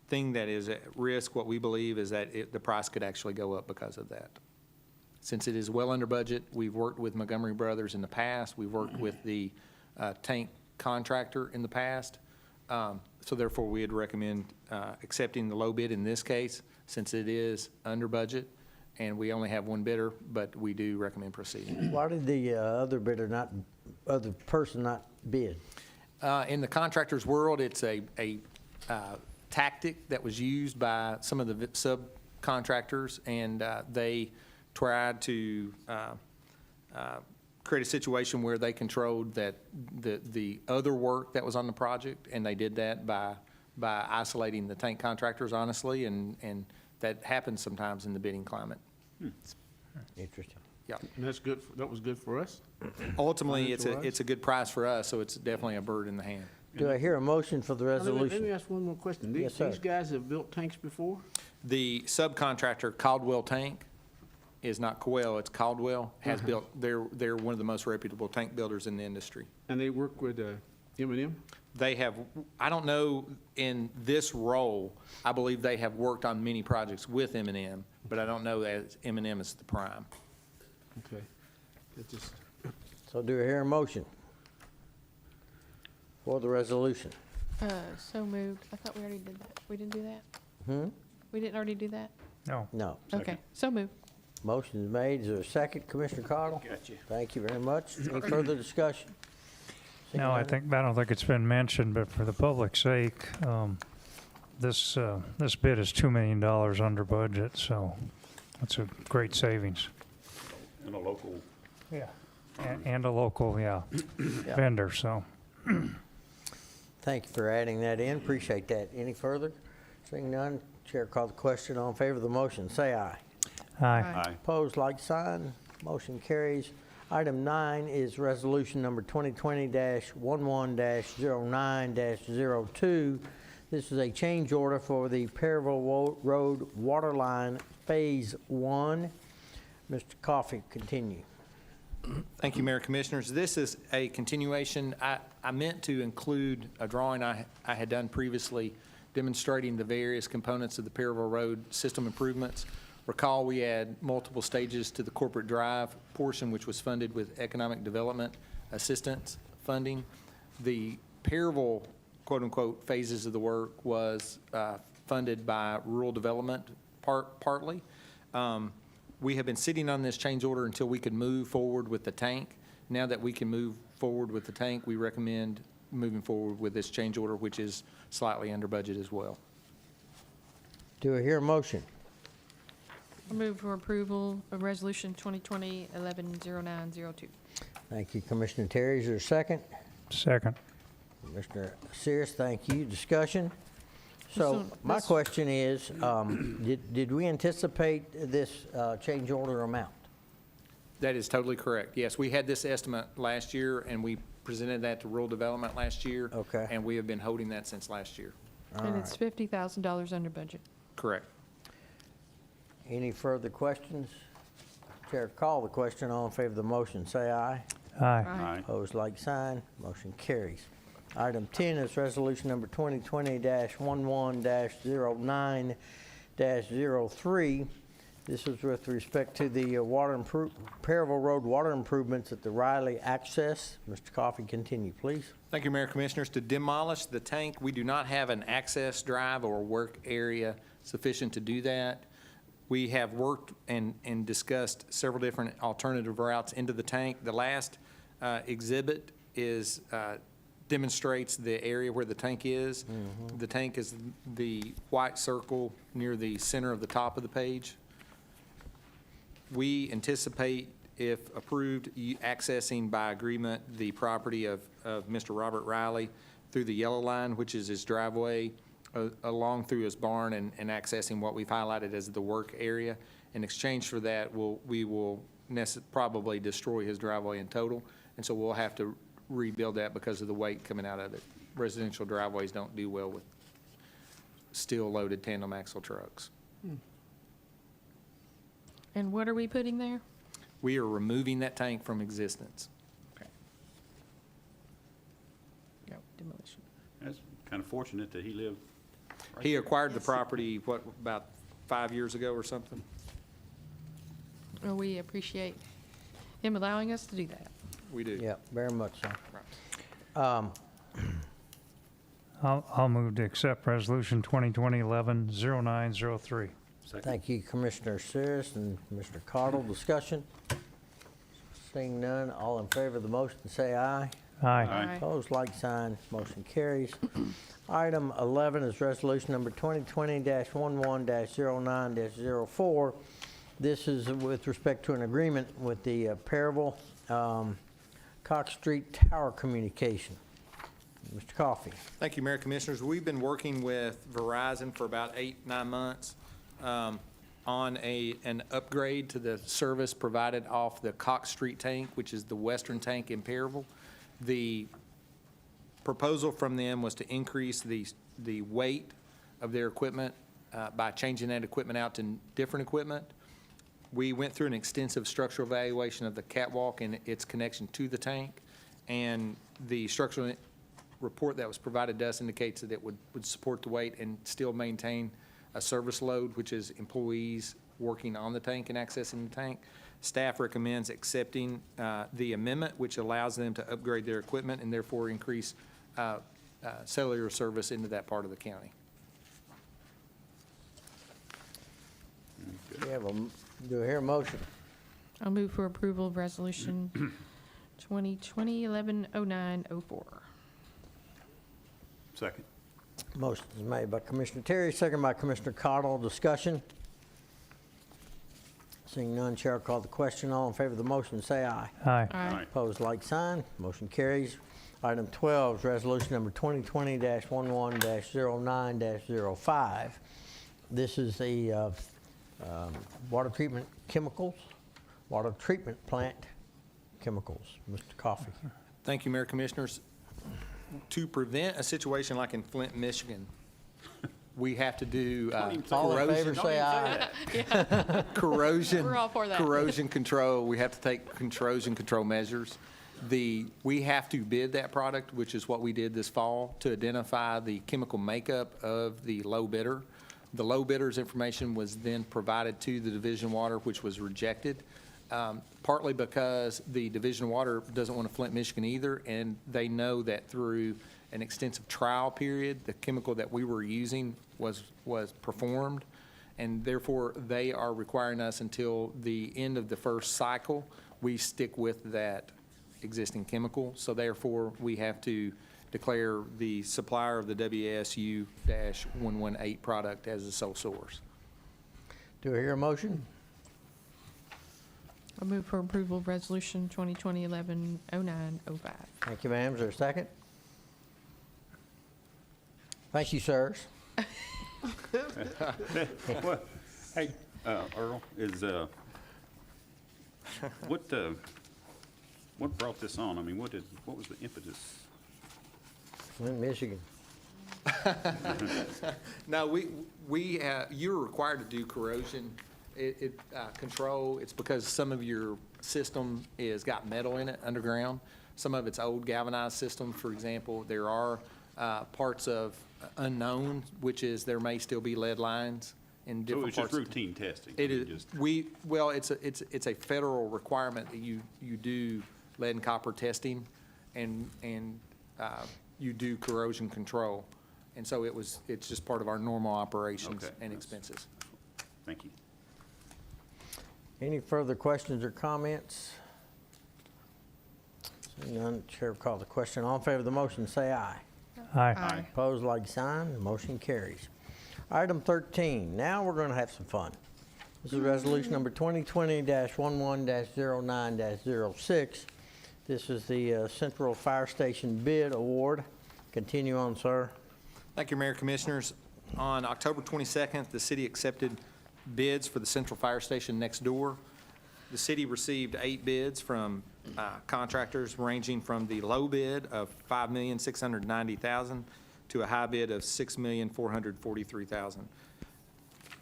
thing that is at risk, what we believe, is that the price could actually go up because of that. Since it is well under budget, we've worked with Montgomery Brothers in the past. We've worked with the tank contractor in the past. So therefore, we'd recommend accepting the low bid in this case, since it is under budget, and we only have one bidder, but we do recommend proceeding. Why did the other person not bid? In the contractor's world, it's a tactic that was used by some of the subcontractors, and they tried to create a situation where they controlled that the other work that was on the project, and they did that by isolating the tank contractors, honestly, and that happens sometimes in the bidding climate. Interesting. Yeah. And that's good. That was good for us. Ultimately, Financial-wise? it's a good price for us, so it's definitely a bird in the hand. Do I hear a motion for the Let me resolution? ask one more question. Yes, sir. These guys have built tanks before? The subcontractor, Caldwell Tank, is not Coel, it's Caldwell, has built, they're one of the most reputable tank builders in the industry. And they work with M&M? They have, I don't know, in this role, I believe they have worked on many projects with M&M, but I don't know that M&M is the prime. Okay. That just So do I hear a motion for the resolution? So moved. I thought we already did that. We didn't do that? Hmm? We didn't already do that? No. No. Okay, so moved. Motion is made. Is there a second, Commissioner Cottle? Gotcha. Thank you very much. Any further discussion? Seeing No, I none? don't think it's been mentioned, but for the public's sake, this bid is $2 million under budget, so that's a great savings. And a local, Yeah. And a local, Yeah. vendor, so. Thank you for adding that in. Appreciate that. Any further? Seeing none, Chair call the question. All in favor of the motion, say aye. Aye. aye. Opposed, like sign. Motion carries. Item 9 is resolution number 2020-11-09-02. This is a change order for the Perryville Road Water Line Phase 1. Mr. Coffey, continue. Thank you, Mayor Commissioners. This is a continuation. I meant to include a drawing I had done previously demonstrating the various components of the Perryville Road system improvements. Recall, we had multiple stages to the corporate drive portion, which was funded with economic development assistance funding. The Perryville, quote-unquote, phases of the work was funded by rural development partly. We have been sitting on this change order until we could move forward with the tank. Now that we can move forward with the tank, we recommend moving forward with this change order, which is slightly under budget as well. Do I hear a motion? I move for approval of Resolution 2020-11-0902. Thank you, Commissioner Terry. Is there a second? Second. Commissioner Sears, thank you. Discussion? So my this- question is, did we anticipate this change order amount? That is totally correct. Yes, we had this estimate last year, and we presented that to rural development last year. Okay. And we have been holding that since last year. And it's $50,000 under budget. Correct. Any further questions? Chair, call the question. All in favor of the motion, say aye. Aye. Aye. Opposed, like sign. Motion carries. Item 10 is resolution number 2020-11-09-03. This is with respect to the Perryville Road water improvements at the Riley Access. Mr. Coffey, continue, please. Thank you, Mayor Commissioners. To demolish the tank, we do not have an access drive or work area sufficient to do that. We have worked and discussed several different alternative routes into the tank. The last exhibit is demonstrates the area where the tank is. The tank is the white circle near the center of the top of the page. We anticipate, if approved, accessing by agreement the property of Mr. Robert Riley through the yellow line, which is his driveway, along through his barn and accessing what we've highlighted as the work area. In exchange for that, we will probably destroy his driveway in total, and so we'll have to rebuild that because of the weight coming out of it. Residential driveways don't do well with steel-loaded tandem axle trucks. And what are we putting there? We are removing that tank from existence. No, demolition. That's kind of fortunate that he lived. right He there. acquired the property, what, about 5 years ago or something? Well, we appreciate him allowing us to do that. We do. Yeah, very much so. I'll move to accept Resolution 2020-11-0903. Second. Thank you, Commissioner Sears and Mr. Cottle. Discussion? Seeing none, all in favor of the motion, say aye. Aye. Aye. Opposed, like sign. Motion carries. Item 11 is resolution number 2020-11-09-04. This is with respect to an agreement with the Perryville Cox Street Tower Communication. Mr. Coffey. Thank you, Mayor Commissioners. We've been working with Verizon for about 8-9 months on an upgrade to the service provided off the Cox Street tank, which is the western tank in Perryville. The proposal from them was to increase the weight of their equipment by changing that equipment out to different equipment. We went through an extensive structural evaluation of the catwalk and its connection to the tank, and the structural report that was provided to us indicates that it would support the weight and still maintain a service load, which is employees working on the tank and accessing the tank. Staff recommends accepting the amendment, which allows them to upgrade their equipment and therefore increase cellular service into that part of the county. Do I hear a motion? I'll move for approval of resolution 2020-110904. Second. Motion is made by Commissioner Terry, second by Commissioner Cottle. Discussion? Seeing none, Chair will call the question. All in favor of the motion, say aye. Aye. Aye. Opposed, like sign. Motion carries. Item 12 is resolution number 2020-11-09-05. This is the water treatment plant chemicals. Mr. Coffey. Thank you, Mayor Commissioners. To prevent a situation like in Flint, Michigan, we have to do All in favor, say aye. corrosion. We're all for that. Corrosion control. We have to take corrosion control measures. We have to bid that product, which is what we did this fall, to identify the chemical makeup of the low bidder. The low bidder's information was then provided to the Division of Water, which was rejected, partly because the Division of Water doesn't want to Flint, Michigan either, and they know that through an extensive trial period, the chemical that we were using was performed, and therefore they are requiring us until the end of the first cycle, we stick with that existing chemical. So therefore, we have to declare the supplier of the WSU-118 product as the sole source. Do I hear a motion? I'll move for approval of resolution 2020-110905. Thank you, ma'am. Is there a second? Thank you, sirs. What, hey, Earl, what brought this on? I mean, what was the impetus? Flint, Michigan. No, you're required to do corrosion control. It's because some of your system is got metal in it underground. Some of it's old galvanized system, for example. There are parts of unknown, which is there may still be lead lines in So different it's parts. just routine testing? It I mean, is, just- it's a federal requirement that you do lead and copper testing and you do corrosion control. And so it's just part of our normal operations Okay, and that's- expenses. Thank you. Any further questions or comments? Seeing none, Chair will call the question. All in favor of the motion, say aye. Aye. Opposed, like sign. The motion carries. Item 13. Now we're going to have some fun. This is resolution number 2020-11-09-06. This is the Central Fire Station bid award. Continue on, sir. Thank you, Mayor Commissioners. On October 22nd, the city accepted bids for the Central Fire Station next door. The city received 8 bids from contractors ranging from the low bid of $5,690,000 to a high bid of $6,443,000.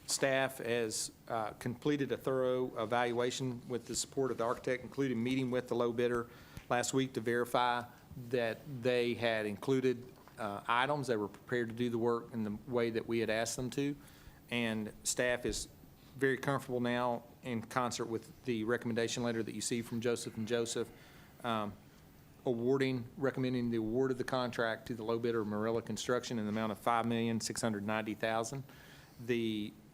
Staff has completed a thorough evaluation with the support of the architect, including meeting with the low bidder last week to verify that they had included items. They were prepared to do the work in the way that we had asked them to. And staff is very comfortable now in concert with the recommendation letter that you see from Joseph & Joseph, recommending the award of the contract to the low bidder, Marilla Construction, in the amount of $5,690,000.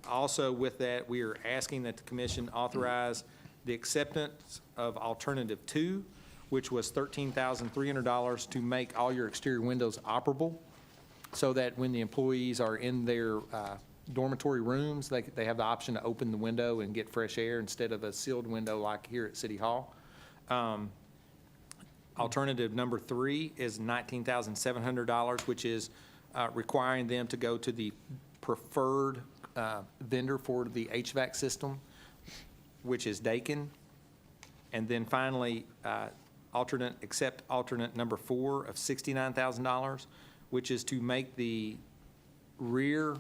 Also with that, we are asking that the commission authorize the acceptance of alternative 2, which was $13,300 to make all your exterior windows operable, so that when the employees are in their dormitory rooms, they have the option to open the window and get fresh air instead of a sealed window like here at City Hall. Alternative number 3 is $19,700, which is requiring them to go to the preferred vendor for the HVAC system, which is Dakin. And then finally, alternate number 4 of $69,000, which is to make the rear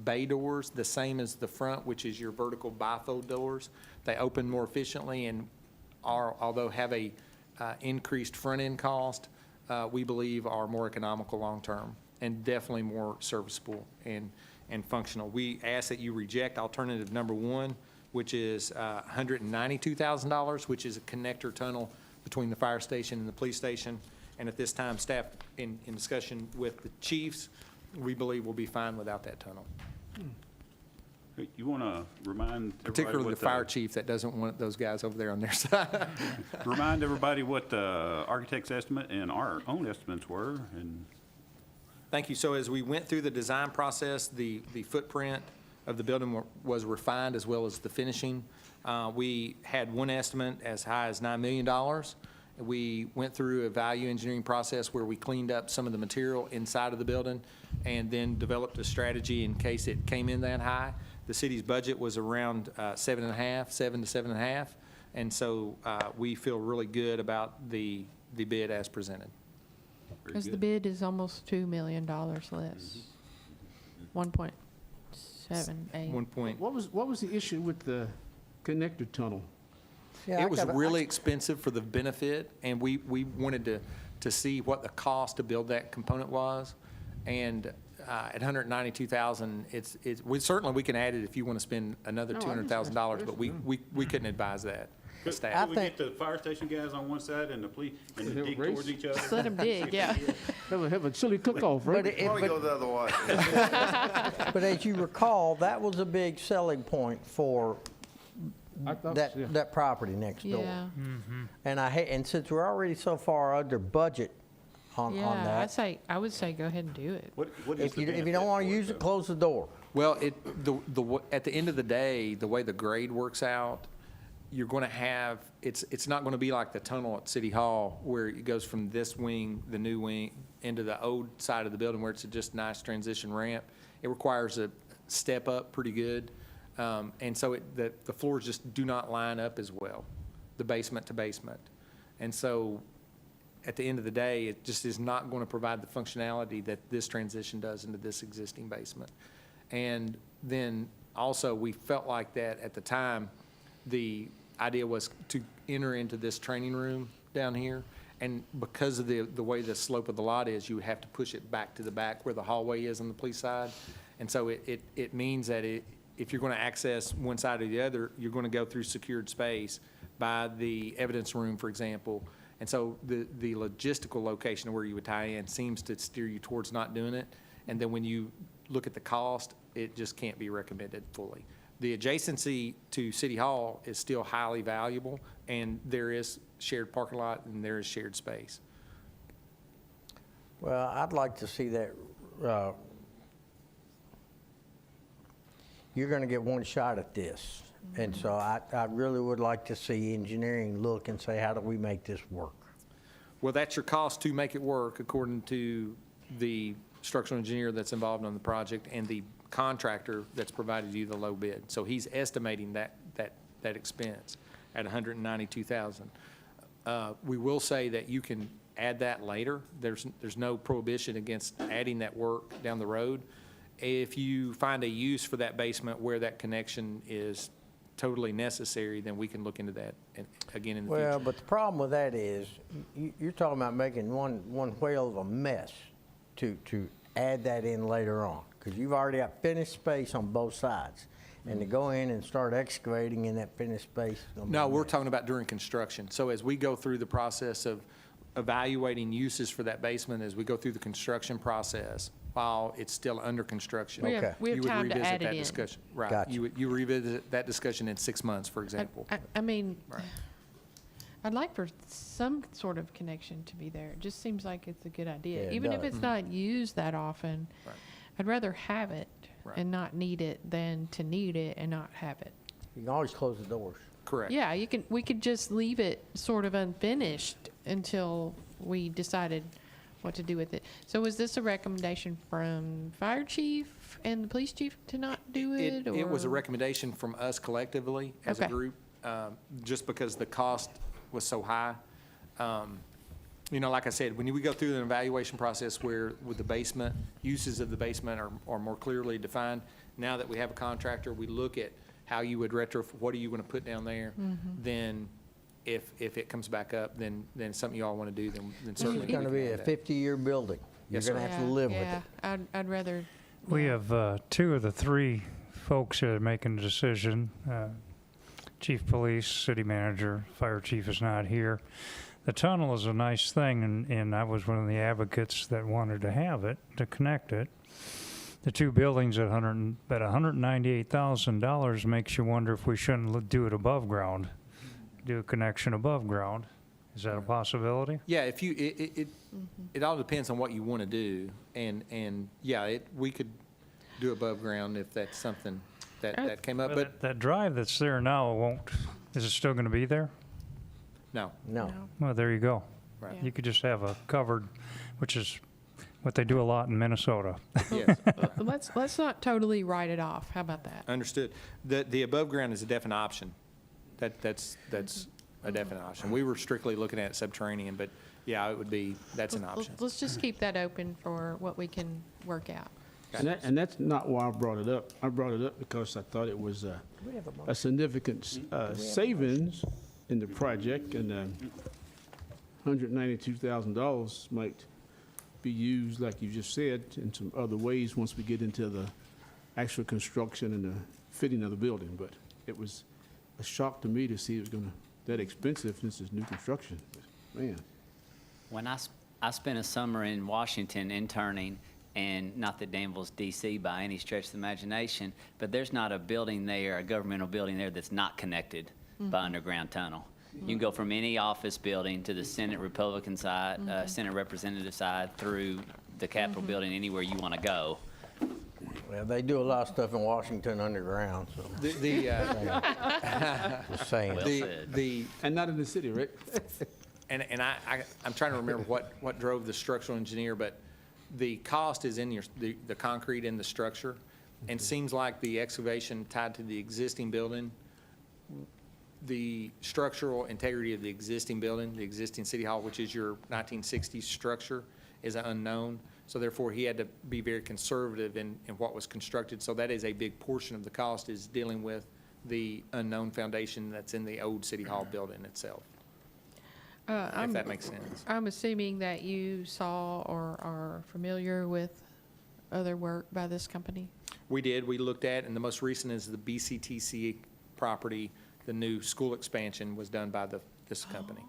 bay doors the same as the front, which is your vertical bifold doors. They open more efficiently and although have a increased front-end cost, we believe are more economical long-term and definitely more serviceable and functional. We ask that you reject alternative number 1 which is $192,000, which is a connector tunnel between the fire station and the police station. And at this time, staff, in discussion with the chiefs, we believe we'll be fine without that tunnel. You want to remind everybody Particularly what the fire chief that doesn't want those guys over there on their side. remind everybody what the architect's estimate and our own estimates were, and Thank you. So as we went through the design process, the footprint of the building was refined as well as the finishing. We had one estimate as high as $9 million. We went through a value engineering process where we cleaned up some of the material inside of the building and then developed a strategy in case it came in that high. The city's budget was around 7 to 7.5. And so we feel really good about the bid as presented. very Because the good. bid is almost $2 million less. 1.78. 1 point. What was the issue with the connector tunnel? Yeah, I It was gotta- really expensive for the benefit, and we wanted to see what the cost to build that component was. And at $192,000, we certainly can add it if you want to spend another $200,000, but we couldn't advise that, the Could staff. we get the fire station guys on one side and the police, and Have a dig race? towards each other? Just let them dig, yeah. Have a chili cook-off, right? But, Why don't we go the other way? but as you recall, that was a big selling point for I thought so, yeah. that property next door. Yeah, And since we're already so far under budget on yeah, that, I would say go ahead and do it. What is if the you benefit don't want for to use though? it, close the door. Well, at the end of the day, the way the grade works out, you're going to have, it's not going to be like the tunnel at City Hall where it goes from this wing, the new wing, into the old side of the building where it's a just nice transition ramp. It requires a step up pretty good. And so the floors just do not line up as well, the basement to basement. And so at the end of the day, it just is not going to provide the functionality that this transition does into this existing basement. And then also, we felt like that at the time, the idea was to enter into this training room down here. And because of the way the slope of the lot is, you would have to push it back to the back where the hallway is on the police side. And so it means that if you're going to access one side or the other, you're going to go through secured space by the evidence room, for example. And so the logistical location of where you would tie in seems to steer you towards not doing it. And then when you look at the cost, it just can't be recommended fully. The adjacency to City Hall is still highly valuable, and there is shared parking lot and there is shared space. Well, I'd like to see that, you're going to get one shot at this. And so I really would like to see engineering look and say, how do we make this work? Well, that's your cost to make it work, according to the structural engineer that's involved on the project and the contractor that's provided you the low bid. So he's estimating that expense at $192,000. We will say that you can add that later. There's no prohibition against adding that work down the road. If you find a use for that basement where that connection is totally necessary, then we can look into that again in the future. Well, but the problem with that is, you're talking about making one whale of a mess to add that in later on, because you've already got finished space on both sides. And to go in and start excavating in that finished space. is gonna be No, a we're mess. talking about during construction. So as we go through the process of evaluating uses for that basement, as we go through the construction process, while it's still under construction. We have- Okay. we have you would time to revisit add it that in. discussion. Right. Gotcha. You revisit that discussion in 6 months, for example. I mean, Right. I'd like for some sort of connection to be there. It just seems like it's a good Yeah, idea. it Even if does. it's not used that often, Right. I'd rather have it Right. and not need it than to need it and not have it. You can always close the doors. Correct. Yeah, we could just leave it sort of unfinished until we decided what to do with it. So was this a recommendation from fire chief and the police chief to not do it? It was a or- recommendation from us collectively as a Okay. group, just because the cost was so high. You know, like I said, when we go through an evaluation process where with the basement, uses of the basement are more clearly defined, now that we have a contractor, we look at how you would retrofit, what are you going to put down there? Then if it comes back up, then it's something you all want to do, then certainly. It's going to we be can a add that. 50-year building. You're Yes, going to sir. have to live with Yeah, it. I'd rather. We yeah. have two of the three folks that are making the decision, chief police, city manager, fire chief is not here. The tunnel is a nice thing, and I was one of the advocates that wanted to have it, to connect it. The two buildings at $198,000 makes you wonder if we shouldn't do it above ground, do a connection above ground. Is that a possibility? Yeah, if you, it all depends on what you want to do, and yeah, we could do above ground if that's something that came up, but That drive that's there now is it still going to be there? no. No. Well, there you go. Right. You could just have a covered, which is what they do a lot in Minnesota. Yes, Let's not totally write it off. How about that? understood. The above ground is a definite option. That's a definite option. We were strictly looking at subterranean, but yeah, it would be, that's an option. Let's just keep that open for what we can work out. And that's not why I brought it up. I brought it up because I thought it was a significant savings in the project, and $192,000 might be used, like you just said, in some other ways once we get into the actual construction and the fitting of the building. But it was a shock to me to see it was going to that expensive since it's new construction. Man. When I spent a summer in Washington interning, and not that Danville's DC by any stretch of the imagination, but there's not a building there, a governmental building there that's not connected by underground tunnel. You can go from any office building to the Senate Republican side, Senate Representative side, through the Capitol building, anywhere you want to go. Well, they do a lot of stuff in Washington underground, so just saying. Well said. And not in the city, right? And I'm trying to remember what drove the structural engineer, but the cost is in the concrete in the structure, and seems like the excavation tied to the existing building, the structural integrity of the existing building, the existing city hall, which is your 1960s structure, is unknown. So therefore, he had to be very conservative in what was constructed. So that is a big portion of the cost, is dealing with the unknown foundation that's in the old city hall building itself. If that makes sense. I'm assuming that you saw or are familiar with other work by this company? We did. We looked at, and the most recent is the BCTC property. The new school expansion was done by this company.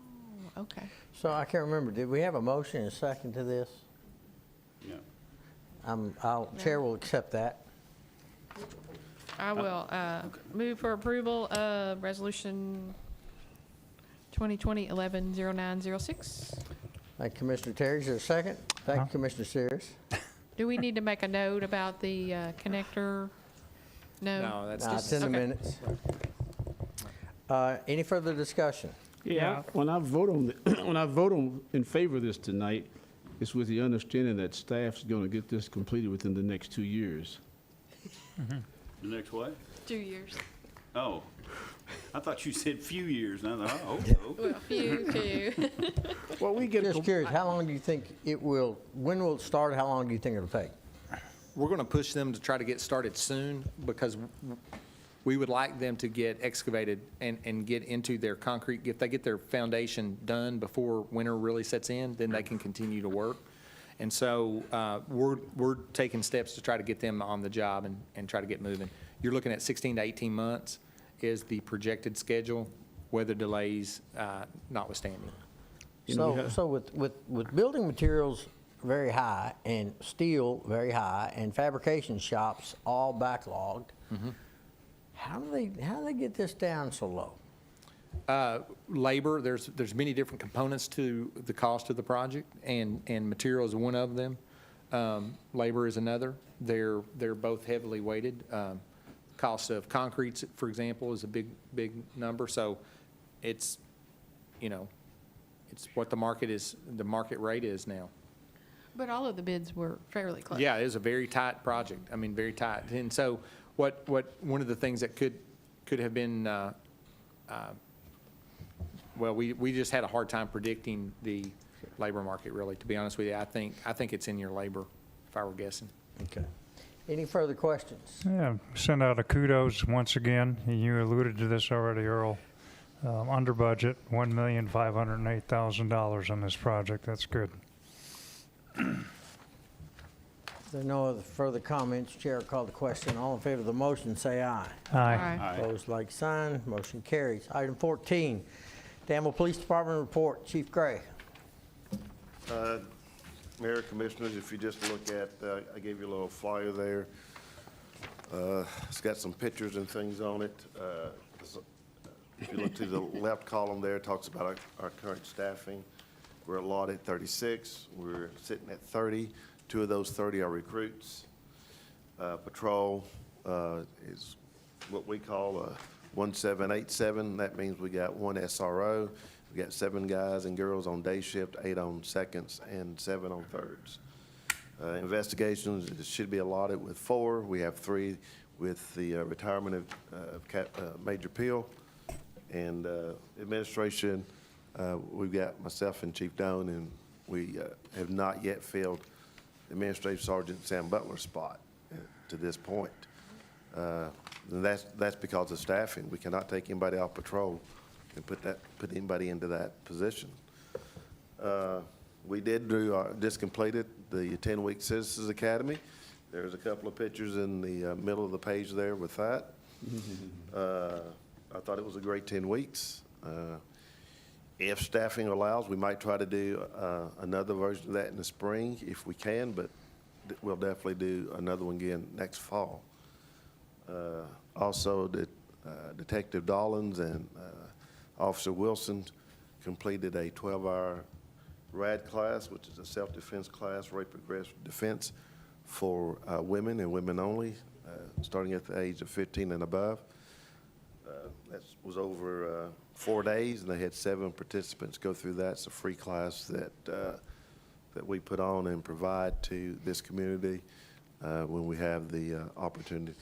Oh, okay. So I can't remember, did we have a motion and a second to this? No. Chair will accept that. I will move for approval of Resolution 2020-11-0906. Thank you, Commissioner Terry. Is there a second? Thank you, Commissioner Sears. Do we need to make a note about the connector? No, that's It's just, in the Okay. minutes. Any further discussion? Yeah, when I vote in favor of this tonight, it's with the understanding that staff's going to get this completed within the next 2 years. The next what? 2 years. Oh, I thought you said few years, and I thought, oh, Well, few, too. Well, we get Just curious, how long do you think when will it start? How long do you think it'll take? we're going to push them to try to get started soon, because we would like them to get excavated and get into their concrete. If they get their foundation done before winter really sets in, then they can continue to work. And so we're taking steps to try to get them on the job and try to get moving. You're looking at 16 to 18 months is the projected schedule, weather delays notwithstanding. So with building materials very high and steel very high and fabrication shops all backlogged, how do they get this down so low? Labor, there's many different components to the cost of the project, and material is one of them. Labor is another. They're both heavily weighted. Cost of concrete, for example, is a big number. So it's what the market rate is now. But all of the bids were fairly close. Yeah, it was a very tight project. I mean, very tight. And so one of the things that could have been, well, we just had a hard time predicting the labor market, really, to be honest with you. I think it's in your labor, if I were guessing. Okay. Any further questions? Yeah, send out a kudos once again. You alluded to this already, Earl. Under budget, $1,508,000 on this project. That's good. there are no other further comments, Chair will call the question. All in favor of the motion, say aye. Aye. Aye. Opposed, like sign. Motion carries. Item 14, Danville Police Department report. Chief Gray. Mayor, Commissioners, if you just look at, I gave you a little flyer there. It's got some pictures and things on it. If you look to the left column there, it talks about our current staffing. We're allotted 36. We're sitting at 30. 2 of those 30 are recruits. Patrol is what we call a 1787. That means we got 1 SRO. We got 7 guys and girls on day shift, 8 on seconds, and 7 on thirds. Investigations should be allotted with 4. We have 3 with the retirement of Major Peel. And administration, we've got myself and Chief Doan, and we have not yet filled Administrative Sergeant Sam Butler's spot to this point. And that's because of staffing. We cannot take anybody off patrol and put anybody into that position. We did just completed the 10-week Citizens Academy. There's a couple of pictures in the middle of the page there with that. I thought it was a great 10 weeks. If staffing allows, we might try to do another version of that in the spring if we can, but we'll definitely do another one again next fall. Also, Detective Dollins and Officer Wilson completed a 12-hour RAD class, which is a self-defense class, rape aggressive defense for women and women only, starting at the age of 15 and above. That was over 4 days, and they had 7 participants go through that. It's a free class that we put on and provide to this community when we have the opportunity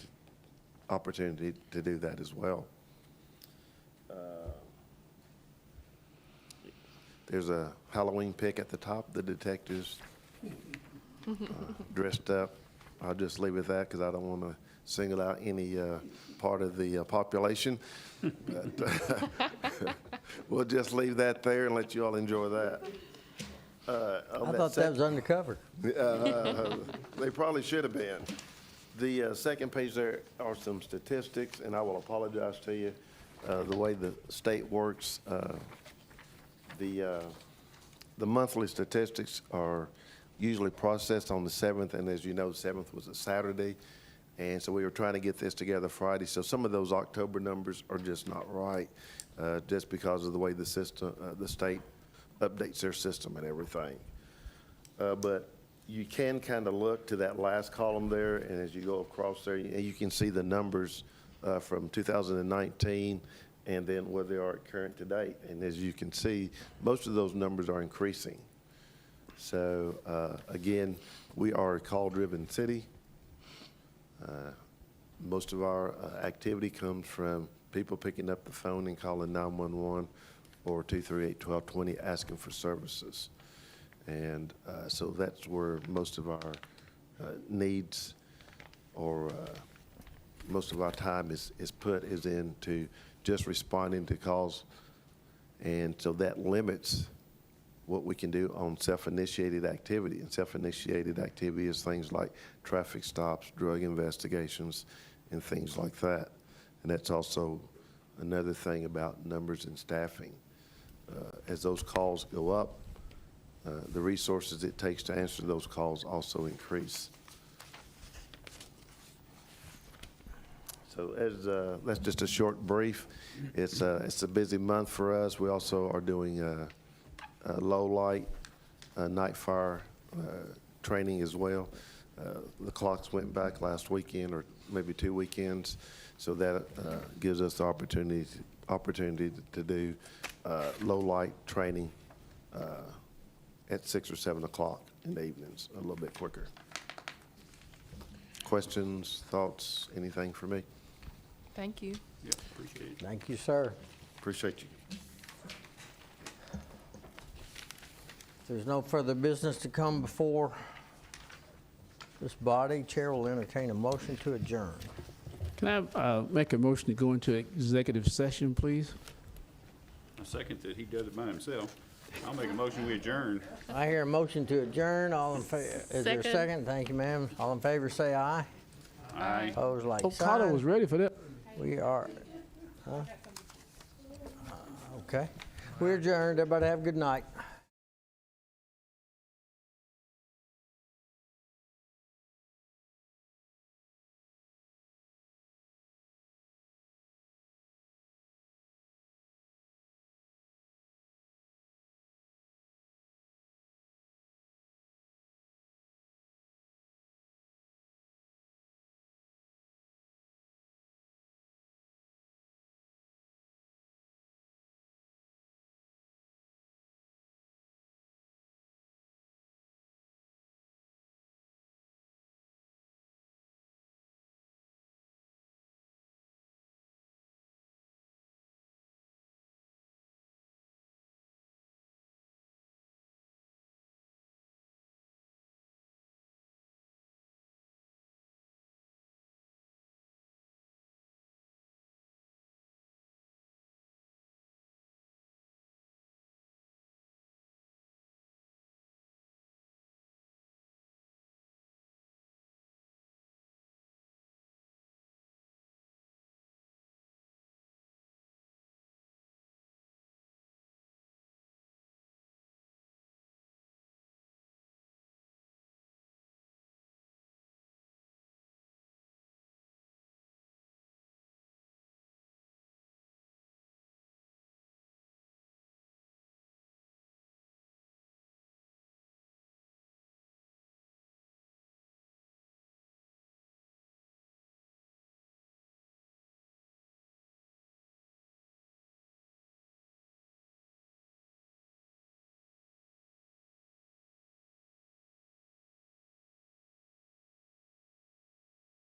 to do that as well. There's a Halloween pic at the top. The detectives dressed up. I'll just leave it at that because I don't want to single out any part of the population. But, we'll just leave that there and let you all enjoy that. I thought that was undercover. They probably should have been. The second page there are some statistics, and I will apologize to you. The way the state works, the monthly statistics are usually processed on the 7th, and as you know, the 7th was a Saturday, and so we were trying to get this together Friday. So some of those October numbers are just not right, just because of the way the system, the state updates their system and everything. But you can kind of look to that last column there, and as you go across there, you can see the numbers from 2019 and then where they are at current to date. And as you can see, most of those numbers are increasing. So again, we are a call-driven city. Most of our activity comes from people picking up the phone and calling 911 or 238-1220 asking for services. And so that's where most of our needs or most of our time is into just responding to calls. And so that limits what we can do on self-initiated activity. And self-initiated activity is things like traffic stops, drug investigations, and things like that. And that's also another thing about numbers and staffing. As those calls go up, the resources it takes to answer those calls also increase. So as that's just a short brief. It's a busy month for us. We also are doing low light night fire training as well. The clocks went back last weekend or maybe 2 weekends, so that gives us the opportunity to do low light training at 6 or 7 o'clock in the evenings, a little bit quicker. Questions, thoughts, anything for me? Thank you. Yeah, appreciate it. Thank you, sir. Appreciate you. If there's no further business to come before this body, Chair will entertain a motion to adjourn. Can I make a motion to go into executive session, please? I second that he does it by himself. I'll make a motion, we adjourn. I hear a motion to adjourn. All in favor, is there a Second. second? Thank you, ma'am. All in favor, say aye. Aye. Opposed, like Oh, Carter was sign. ready for that. We are, huh? Okay. We're adjourned. Everybody have a good night.